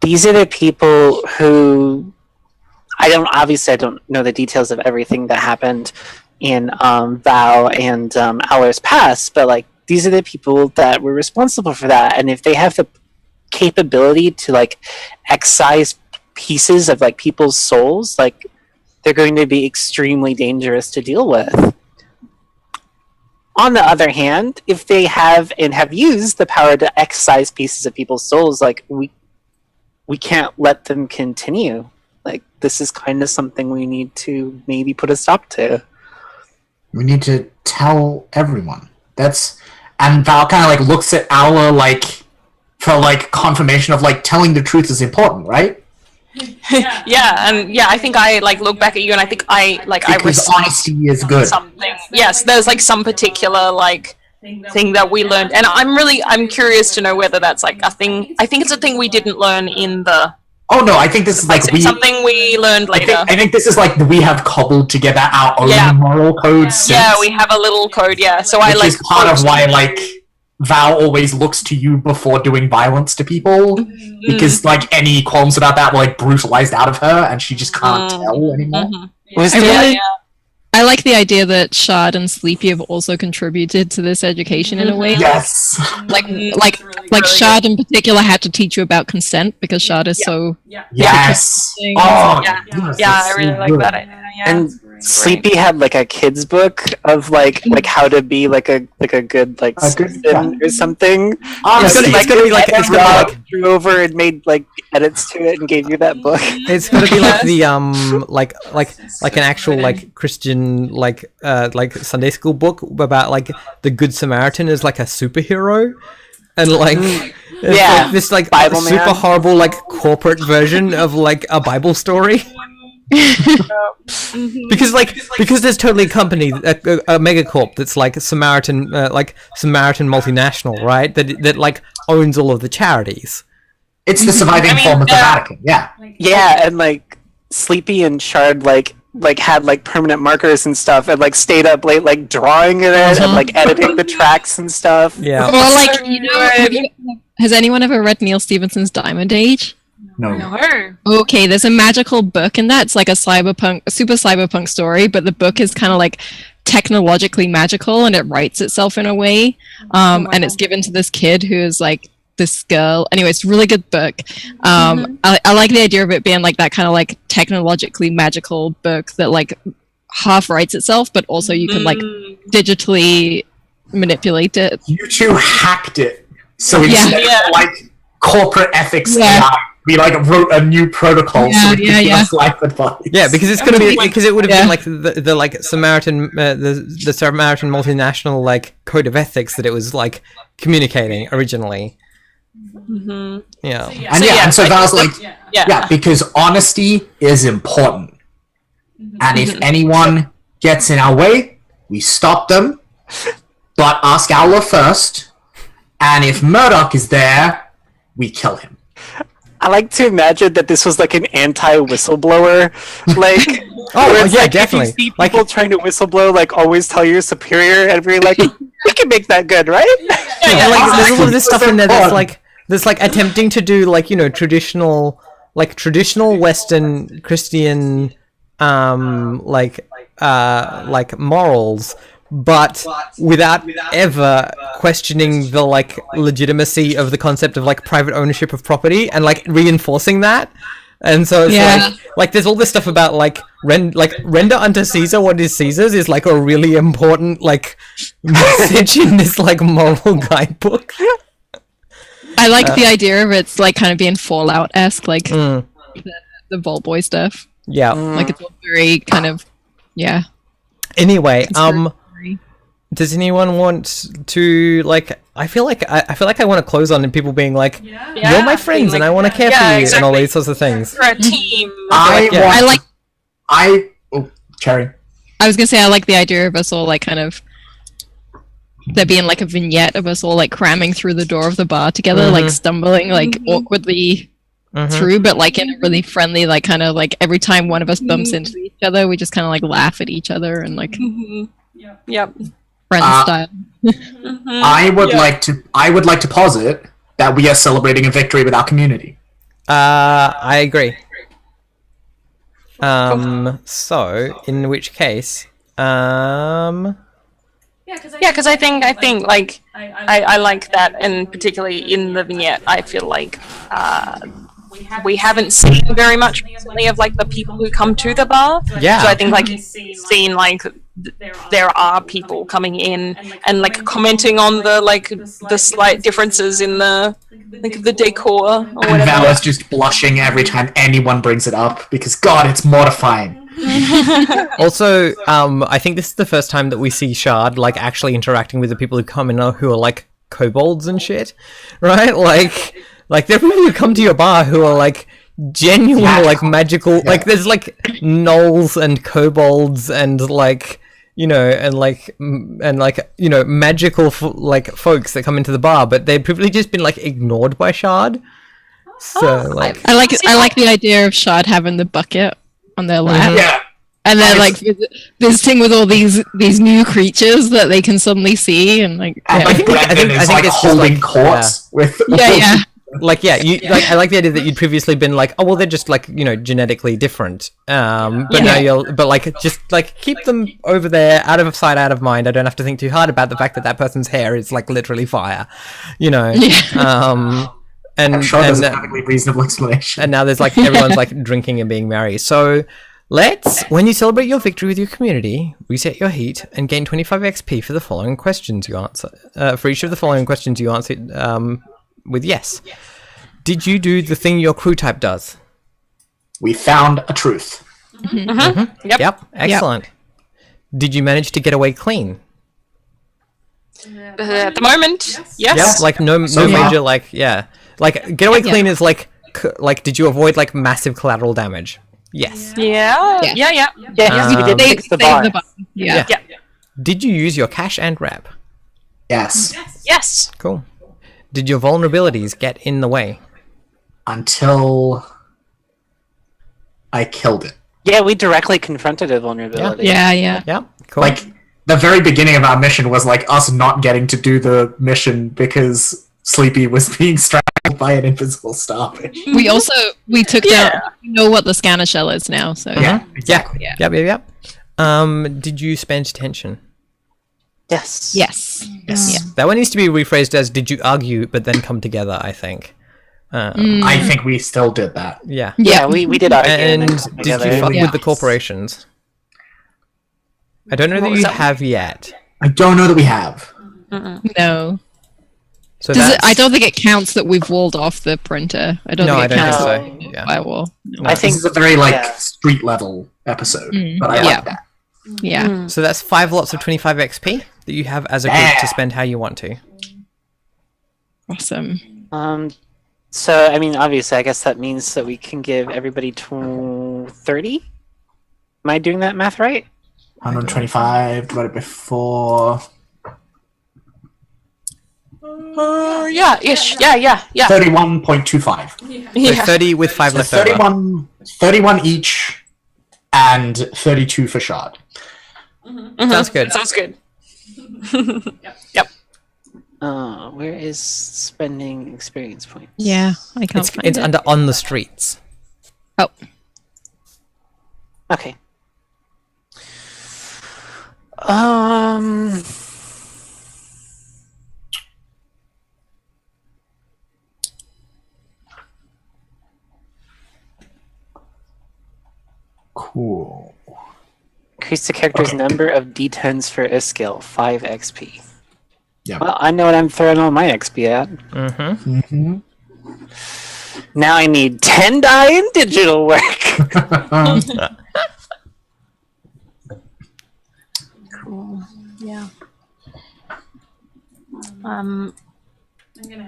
these are the people who... I don't know the details of everything that happened in Val and Aller's past, but, like, these are the people that were responsible for that, and if they have the capability to, like, excise pieces of, like, people's souls, like, they're going to be extremely dangerous to deal with. On the other hand, if they have and have used the power to excise pieces of people's souls, like, we can't let them continue. Like, this is kind of something we need to maybe put a stop to. We need to tell everyone. And Val kind of like looks at Aula like for like confirmation of like telling the truth is important, right? I think I like look back at you and I think I Because honesty is good. something. Yes, there's like some particular like thing that we learned, and I'm curious to know whether that's like a thing. I think it's a thing we didn't learn in the. Oh no, I think this is like something we learned later. I think this is like we have cobbled together our own moral code. We have a little code. Yeah, so which is part of why like Val always looks to you before doing violence to people, because like any qualms about that were like brutalized out of her, and she just can't tell anymore. I like the idea that Shard and Sleepy have also contributed to this education in a way. Yes. Like Shard in particular had to teach you about consent because Shard is so. Yes. I really like that. And Sleepy had like a kid's book of like how to be like a good like citizen or something. Honestly, it's gonna be like drew over and made like edits to it and gave you that book. It's gonna be like the like an actual like Christian like Sunday school book about like the Good Samaritan is like a superhero, and like like this like Bible super man. horrible like corporate version of like a Bible story. because there's totally a company, a megacorp that's like Samaritan multinational, right? That like owns all of the charities. It's the surviving form of the Vatican. Yeah, and like Sleepy and Shard like had like permanent markers and stuff, and like stayed up late like drawing it and like editing the tracks and stuff. Yeah. Or like has anyone ever read Neil Stephenson's Diamond Age? No. Okay, there's a magical book in that. It's like a super cyberpunk story, but the book is kind of like technologically magical and it writes itself in a way. And it's given to this kid who is like this girl. Anyway, it's a really good book. I like the idea of it being like that kind of like technologically magical book that like half writes itself, but also you can like digitally manipulate it. You two hacked it. So instead of like corporate ethics we like wrote a new protocol so we could give us life advice. Yeah, because it's gonna be because it would have been like the like Samaritan the Samaritan multinational like code of ethics that it was like communicating originally. Yeah. And so Val's like because honesty is important. And if anyone gets in our way, we stop them. But ask Aula first. And if Murdoch is there, we kill him. I like to imagine that this was like an anti-whistleblower, like definitely. If you see people trying to whistleblow, like always tell your superior, and we're like, we can make that good, right? Like there's all of this stuff in there that's like attempting to do like traditional Western Christian like morals, but without ever questioning the like legitimacy of the concept of like private ownership of property and like reinforcing that. And so it's like there's all this stuff about like render unto Caesar what is Caesar's is like a really important like message in this like moral guidebook. I like the idea of it's like kind of being Fallout-esque, like the Vault Boy stuff. Yeah. Like it's all very kind of Anyway, does anyone want to like? I feel like I want to close on people being like, "You're my friends, and I want to care for you," and all these sorts of things. We're a team. Cherry. I was gonna say I like the idea of us all like kind of there being like a vignette of us all like cramming through the door of the bar together, like stumbling like awkwardly through, but like in a really friendly, like kind of like every time one of us bumps into each other, we just kind of like laugh at each other and like friend style. I would like to posit that we are celebrating a victory with our community. I agree. So in which case, because I think like I like that, and particularly in the vignette, I feel like we haven't seen very much recently of like the people who come to the bar. Yeah. So I think like seen like there are people coming in and like commenting on the slight differences in the decor or And whatever. Vala's just blushing every time anyone brings it up because God, it's mortifying. Also, I think this is the first time that we see Shard like actually interacting with the people who come in who are like kobolds and shit, right? Like there are people who come to your bar who are like genuine like magical. Like there's like gnolls and kobolds and like magical like folks that come into the bar, but they've probably just been like ignored by Shard. So like I like the idea of Shard having the bucket on their lap. Yeah. And then, like, visiting with all these new creatures that they can suddenly see, and like, And yeah. like Brendan is like it's just, holding like, courts with. yeah. I like the idea that you'd previously been like, oh well, they're just like genetically different. But now but like just like keep them over there, out of sight, out of mind. I don't have to think too hard about the fact that that person's hair is like literally fire, Yeah. And I'm sure there's a perfectly reasonable explanation. and now there's like everyone's like drinking and being merry. So when you celebrate your victory with your community, reset your heat and gain 25 XP for the following questions you answer. For each of the following questions you answered with yes. Did you do the thing your crew type does? We found a truth. Yep. Excellent. Did you manage to get away clean? At the moment, yes. Like no So far. major like like get away clean is like did you avoid like massive collateral damage? Yes. Yeah. Yeah, we did They fix the saved bar. the bar. Yeah. Yeah. Did you use your cash and rep? Yes. Yes. Cool. Did your vulnerabilities get in the way? Until I killed it. Yeah, we directly confronted a vulnerability. Yeah. Yeah. Cool. Like the very beginning of our mission was like us not getting to do the mission because Sleepy was being strangled by an invisible starfish. We took down. We know what the scanner shell is now. So Yeah, exactly. Yeah. Yep. Did you spend tension? Yes. Yes. Yes. That one needs to be rephrased as did you argue but then come together, I think. I think we still did that. Yeah. Yeah, we did argue. And then come did you together. fuck Yeah. with the corporations? I don't know that was you that? have yet. I don't know that we have. No. So I don't think it counts that we've walled off the printer. I don't No, think I it don't counts think so. as Yeah. firewall. No. I This think is a very like yeah. street level episode, but I Yeah. like that. Yeah. So that's 5 lots of 25 XP that you have as a group Yeah. to spend how you want to. Awesome. So, I mean, obviously, I guess that means that we can give everybody 30? Am I doing that math right? 125 divided by 4. Yeah. Ish. Yeah. 31.25. So Yeah. 30 with 5 So left over. 31 each, and 32 for Shard. Sounds good. Sounds good. Yep. Where is spending experience points? Yeah, I can't find It's it. under on the streets. Oh, Okay. Um. Cool. Increase the character's Okay. number of d10s for a skill, 5 XP. Yeah. Well, I know what I'm throwing all my XP at. Mm-hmm. Now I need 10 die in digital work. Cool. Yeah. I'm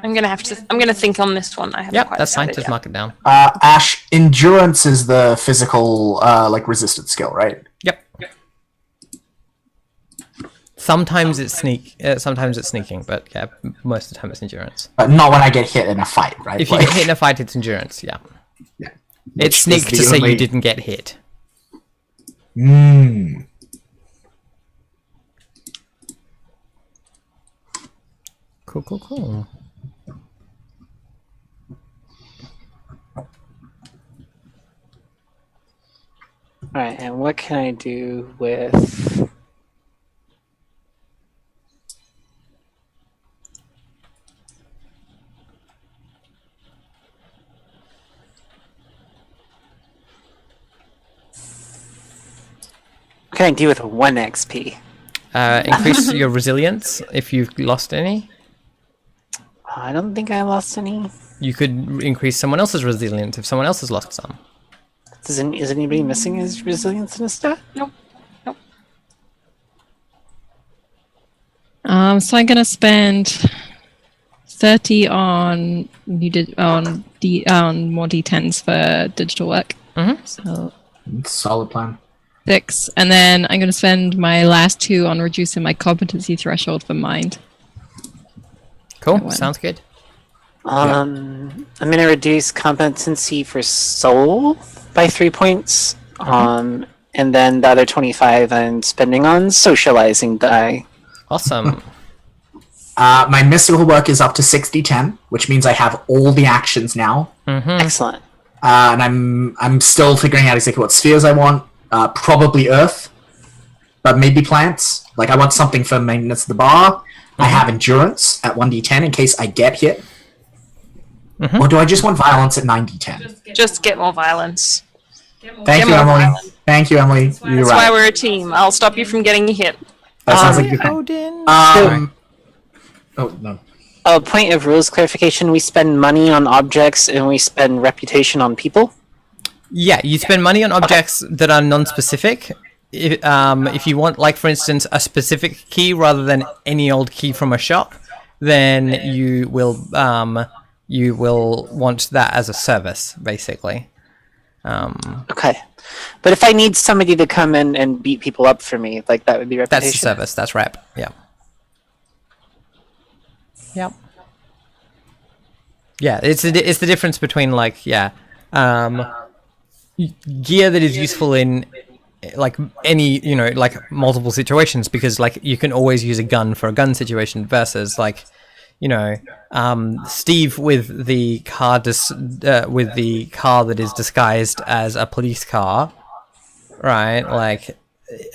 gonna think on this one. I haven't Yep, quite that's fine. decided Just yet. mark it down. Ash, endurance is the physical, like resistance skill, right? Yep. Sometimes it's sometimes it's sneaking, but yeah, most of the time it's endurance. But not when I get hit in a fight, right? If you get hit in a fight, it's endurance. Yeah. Yeah. It's Which is sneak the to say only- you didn't get hit. Mm. Cool. Alright, and what can I do with... can I do with 1 XP? Increase your resilience if you've lost any. I don't think I lost any. You could increase someone else's resilience if someone else has lost some. Is anybody missing his resilience in his stat? Nope. So I'm gonna spend 30 on on more d10s for digital work. Mm-hmm. So Solid plan. 6, and then I'm gonna spend my last 2 on reducing my competency threshold for mind. Cool. One. Sounds good. I'm going to reduce competency for soul by 3 points. And then the other 25 I'm spending on socializing die. Awesome. My mystical work is up to 60-10, which means I have all the actions now. Excellent. And I'm still figuring out exactly what spheres I want. Probably Earth, but maybe plants. Like, I want something for maintenance of the bar. I have endurance at 1d10 in case I get hit. Or do I just want violence at 9d10? Just get more violence. Thank you, more Emily. violence. Thank you, Emily. You're That's right. why we're a team. I'll stop you from getting hit. That sounds like a good plan. Odin. Oh, no. A point of rules clarification, we spend money on objects and we spend reputation on people. Yeah, you spend money on objects that are non-specific. If you want, like, for instance, a specific key rather than any old key from a shop, then you will want that as a service, basically. Okay. But if I need somebody to come in and beat people up for me, like, that would be reputation? That's a service. That's rep. Yeah. Yep. Yeah, it's the difference between, like, gear that is useful in, like, any, like, multiple situations, because, like, you can always use a gun for a gun situation versus, like, Steve with the car that is disguised as a police car, right? Like,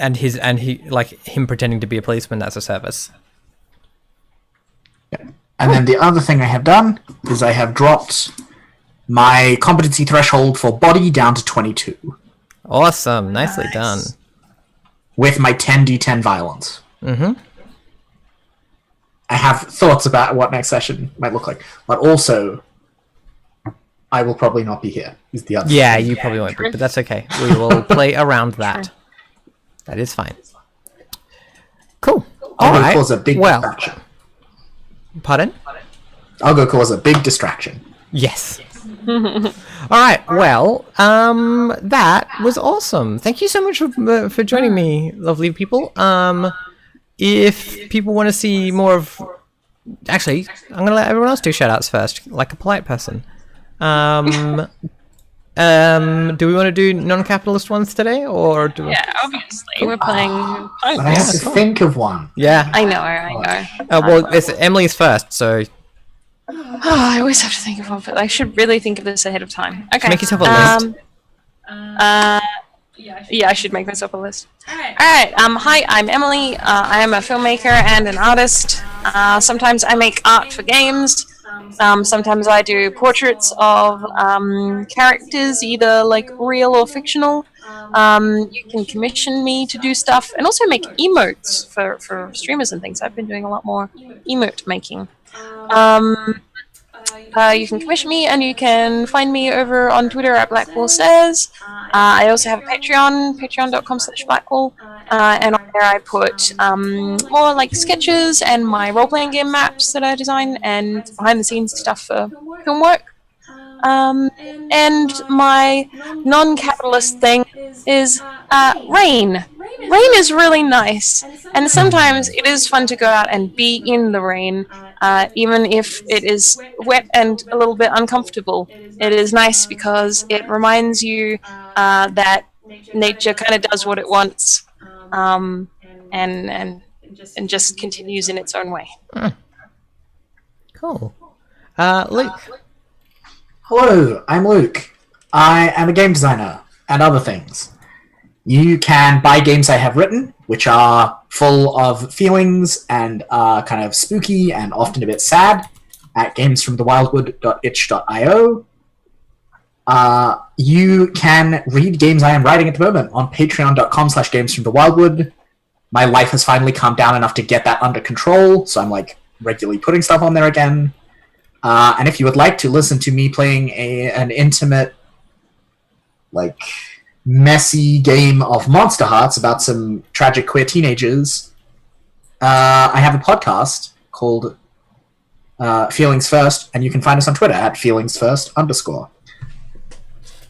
and him pretending to be a policeman, that's a service. And then the other thing I have done is I have dropped my competency threshold for body down to 22. Awesome. Nicely done. With my 10d10 violence. Mm-hmm. I have thoughts about what next session might look like. But also, I will probably not be here, is the other Yeah, thing. you probably won't be, but that's okay. We will play around that. That is fine. Cool. I'll go Alright. cause a big distraction. Pardon? I'll go cause a big distraction. Yes. Alright, well, that was awesome. Thank you so much for joining me, lovely people. If people want to see more of... Actually, I'm going to let everyone else do shoutouts first, like a polite person. Do we want to do non-capitalist ones today, or do we... Yeah, obviously. We're playing... But I have to think of one. Yeah. I know. Well, it's Emily's first, so Oh, I always have to think of one, but I should really think of this ahead of time. Okay. make yourself a list. Yeah, I should make myself a list. Alright, hi, I'm Emily. I am a filmmaker and an artist. Sometimes I make art for games. Sometimes I do portraits of characters, either like real or fictional. You can commission me to do stuff, and also make emotes for streamers and things. I've been doing a lot more emote making. You can commission me, and you can find me over on Twitter at Blackwall Says. I also have a Patreon, patreon.com/Blackwall, and on there I put more like sketches and my role-playing game maps that I design, and behind-the-scenes stuff for film work. And my non-capitalist thing is rain. Rain is really nice, and sometimes it is fun to go out and be in the rain, even if it is wet and a little bit uncomfortable. It is nice because it reminds you that nature kind of does what it wants, and just continues in its own way. Cool. Luke. Hello, I'm Luke. I am a game designer and other things. You can buy games I have written, which are full of feelings and are kind of spooky and often a bit sad, at gamesfromthewildwood.itch.io. You can read games I am writing at the moment on patreon.com/games from the Wildwood. My life has finally calmed down enough to get that under control, so I'm like regularly putting stuff on there again. And if you would like to listen to me playing an intimate, like, messy game of Monster Hearts about some tragic queer teenagers, I have a podcast called Feelings First, and you can find us on Twitter at feelingsfirst_.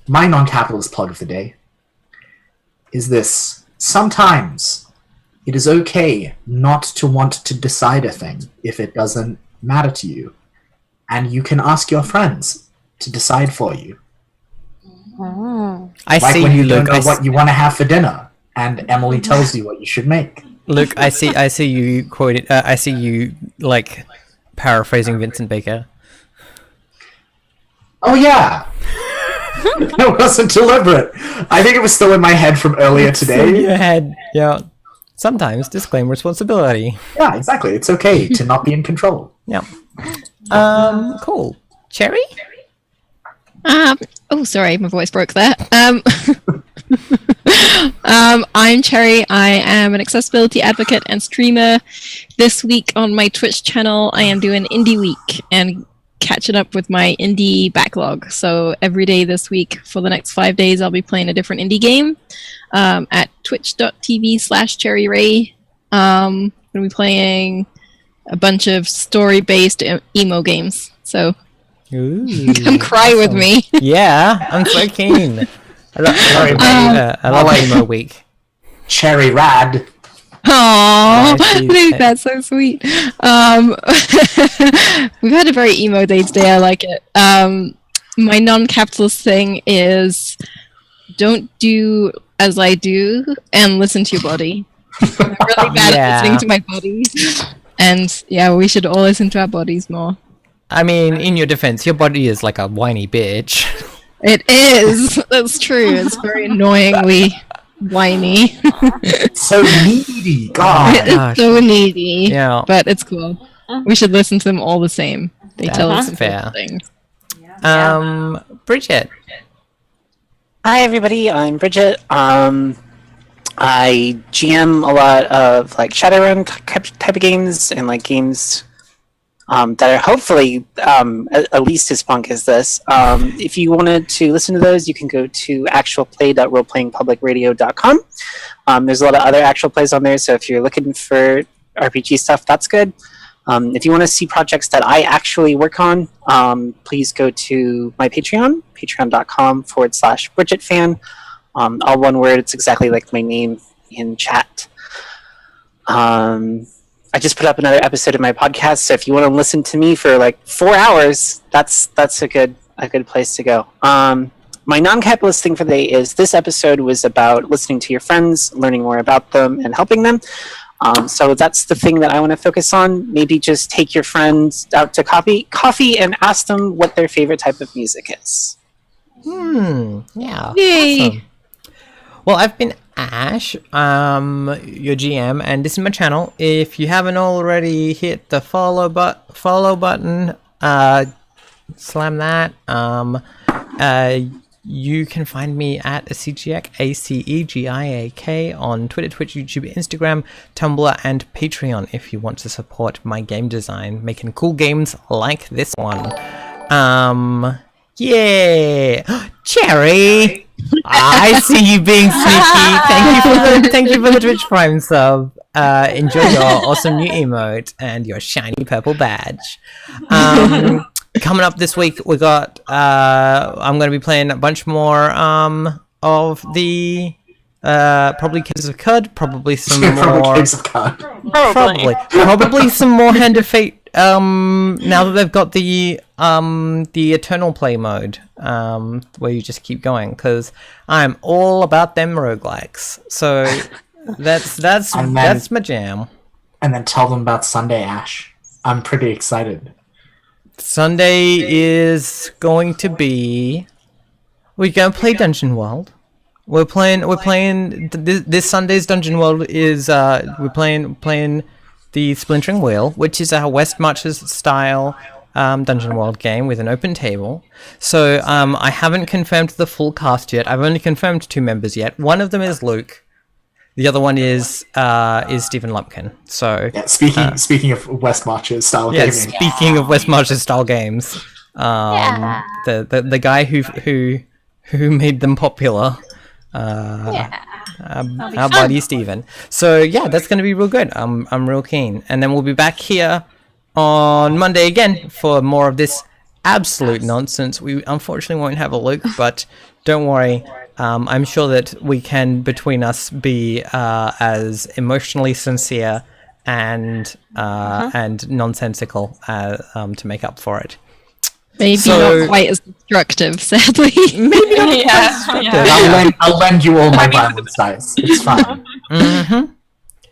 My non-capitalist plug of the day is this. Sometimes it is okay not to want to decide a thing if it doesn't matter to you. And you can ask your friends to decide for you. I Like see when you you, don't Luke. know what you want to have for dinner, and Emily tells you what you should make. Luke, I see you quoted. I see you like paraphrasing Vincent Baker. Oh yeah! It wasn't deliberate. I think it was still in my head from earlier In today. your head, yeah. Sometimes disclaim responsibility. Yeah, exactly. It's okay to not be in control. Yeah. Cool. Cherry? Oh, sorry, my voice broke there. I'm Cherry. I am an accessibility advocate and streamer. This week on my Twitch channel, I am doing Indie Week and catching up with my indie backlog. So every day this week for the next 5 days, I'll be playing a different indie game at twitch.tv/cherryray. I'm going to be playing a bunch of story-based emo games. So Ooh, come cry with me. Yeah, I'm so keen. Sorry, I love emo week. Cherry Rad. Aww, Nice, Luke, that's so sweet. We've had a very emo day today. I like it. My non-capitalist thing is don't do as I do and listen to your body. I'm really bad at listening to my body. And yeah, we should all listen to our bodies more. I mean, in your defense, your body is like a whiny bitch. It is. That's true. It's very annoyingly whiny. So needy. God. It's so needy. Yeah. But it's cool. We should listen to them all the same. They tell us That's fair. important things. Bridget. Hi everybody, I'm Bridget. I GM a lot of like Shadowrun type of games and like games that are hopefully at least as fun as this. If you wanted to listen to those, you can go to actualplay.roleplayingpublicradio.com. There's a lot of other actual plays on there, so if you're looking for RPG stuff, that's good. If you want to see projects that I actually work on, please go to my Patreon, patreon.com/BridgetFan. All one word, it's exactly like my name in chat. I just put up another episode of my podcast, so if you want to listen to me for like 4 hours, that's a good place to go. My non-capitalist thing for the day is this episode was about listening to your friends, learning more about them, and helping them. So that's the thing that I want to focus on. Maybe just take your friends out to coffee and ask them what their favorite type of music is. Yeah. Yay. Awesome. Well, I've been Ash, your GM, and this is my channel. If you haven't already hit the follow button, slam that. You can find me at Acegiak, ACEGIAK, on Twitter, Twitch, YouTube, Instagram, Tumblr, and Patreon if you want to support my game design, making cool games like this one. Yeah! Cherry! I see you being sneaky. Thank you for the Twitch Prime sub. Enjoy your awesome new emote and your shiny purple badge. Coming up this week, we got. I'm going to be playing a bunch more of the probably Kids of Cud. Probably some more. Kids of God. Probably some more Hand of Fate. Now that they've got the Eternal Play mode, where you just keep going, because I'm all about them roguelikes. So that's my jam. And then tell them about Sunday, Ash. I'm pretty excited. Sunday is going to be. We're going to play Dungeon World. We're playing this Sunday's Dungeon World is we're playing the Splintering Wheel, which is a West Marches style Dungeon World game with an open table. So I haven't confirmed the full cast yet. I've only confirmed 2 members yet. One of them is Luke. The other one is Stephen Lumpkin. So Yeah, speaking of West Marches style gaming. speaking of West Marches style games, the guy who made them popular. Our buddy Steven. So yeah, that's going to be real good. I'm real keen. And then we'll be back here on Monday again for more of this absolute nonsense. We unfortunately won't have a Luke, but don't worry. I'm sure that we can, between us, be as emotionally sincere and nonsensical to make up for it. Maybe not quite as destructive, sadly. Maybe not I'll lend you all my violence dice. It's fine.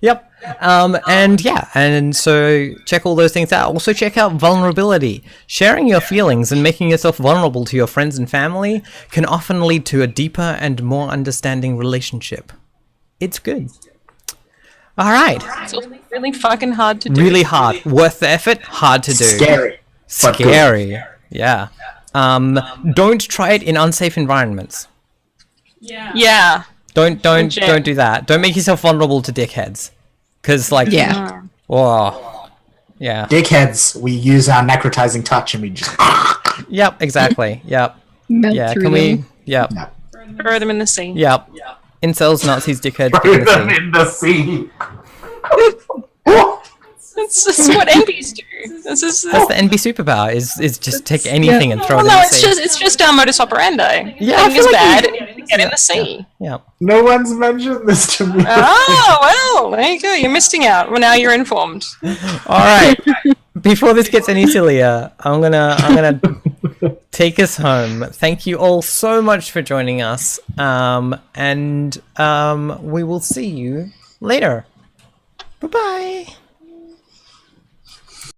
Yep. And so check all those things out. Also check out vulnerability. Sharing your feelings and making yourself vulnerable to your friends and family can often lead to a deeper and more understanding relationship. It's good. All right. It's really fucking hard to do. Really hard. Worth the effort. Hard to do. Scary. but good. Scary. Yeah. Don't try it in unsafe environments. Yeah. Don't do that. Don't make yourself vulnerable to dickheads. Cause like whoa. Yeah. Dickheads, we use our necrotizing touch and we just Yep, exactly. Yep. Yeah, can we yep. Throw them in the sea. Yep. Incels, Nazis, dickheads, throw in the them sea. in the sea. That's what NPs do. That's the NB superpower. Is just take anything and throw it in the sea. It's just our modus operandi. Yeah, Anything is bad, get in the sea. Yeah. No one's mentioned this to me. Oh well, there you go. You're missing out. Well, now you're informed. All right. Before this gets any sillier, I'm gonna take us home. Thank you all so much for joining us. And we will see you later. Bye bye.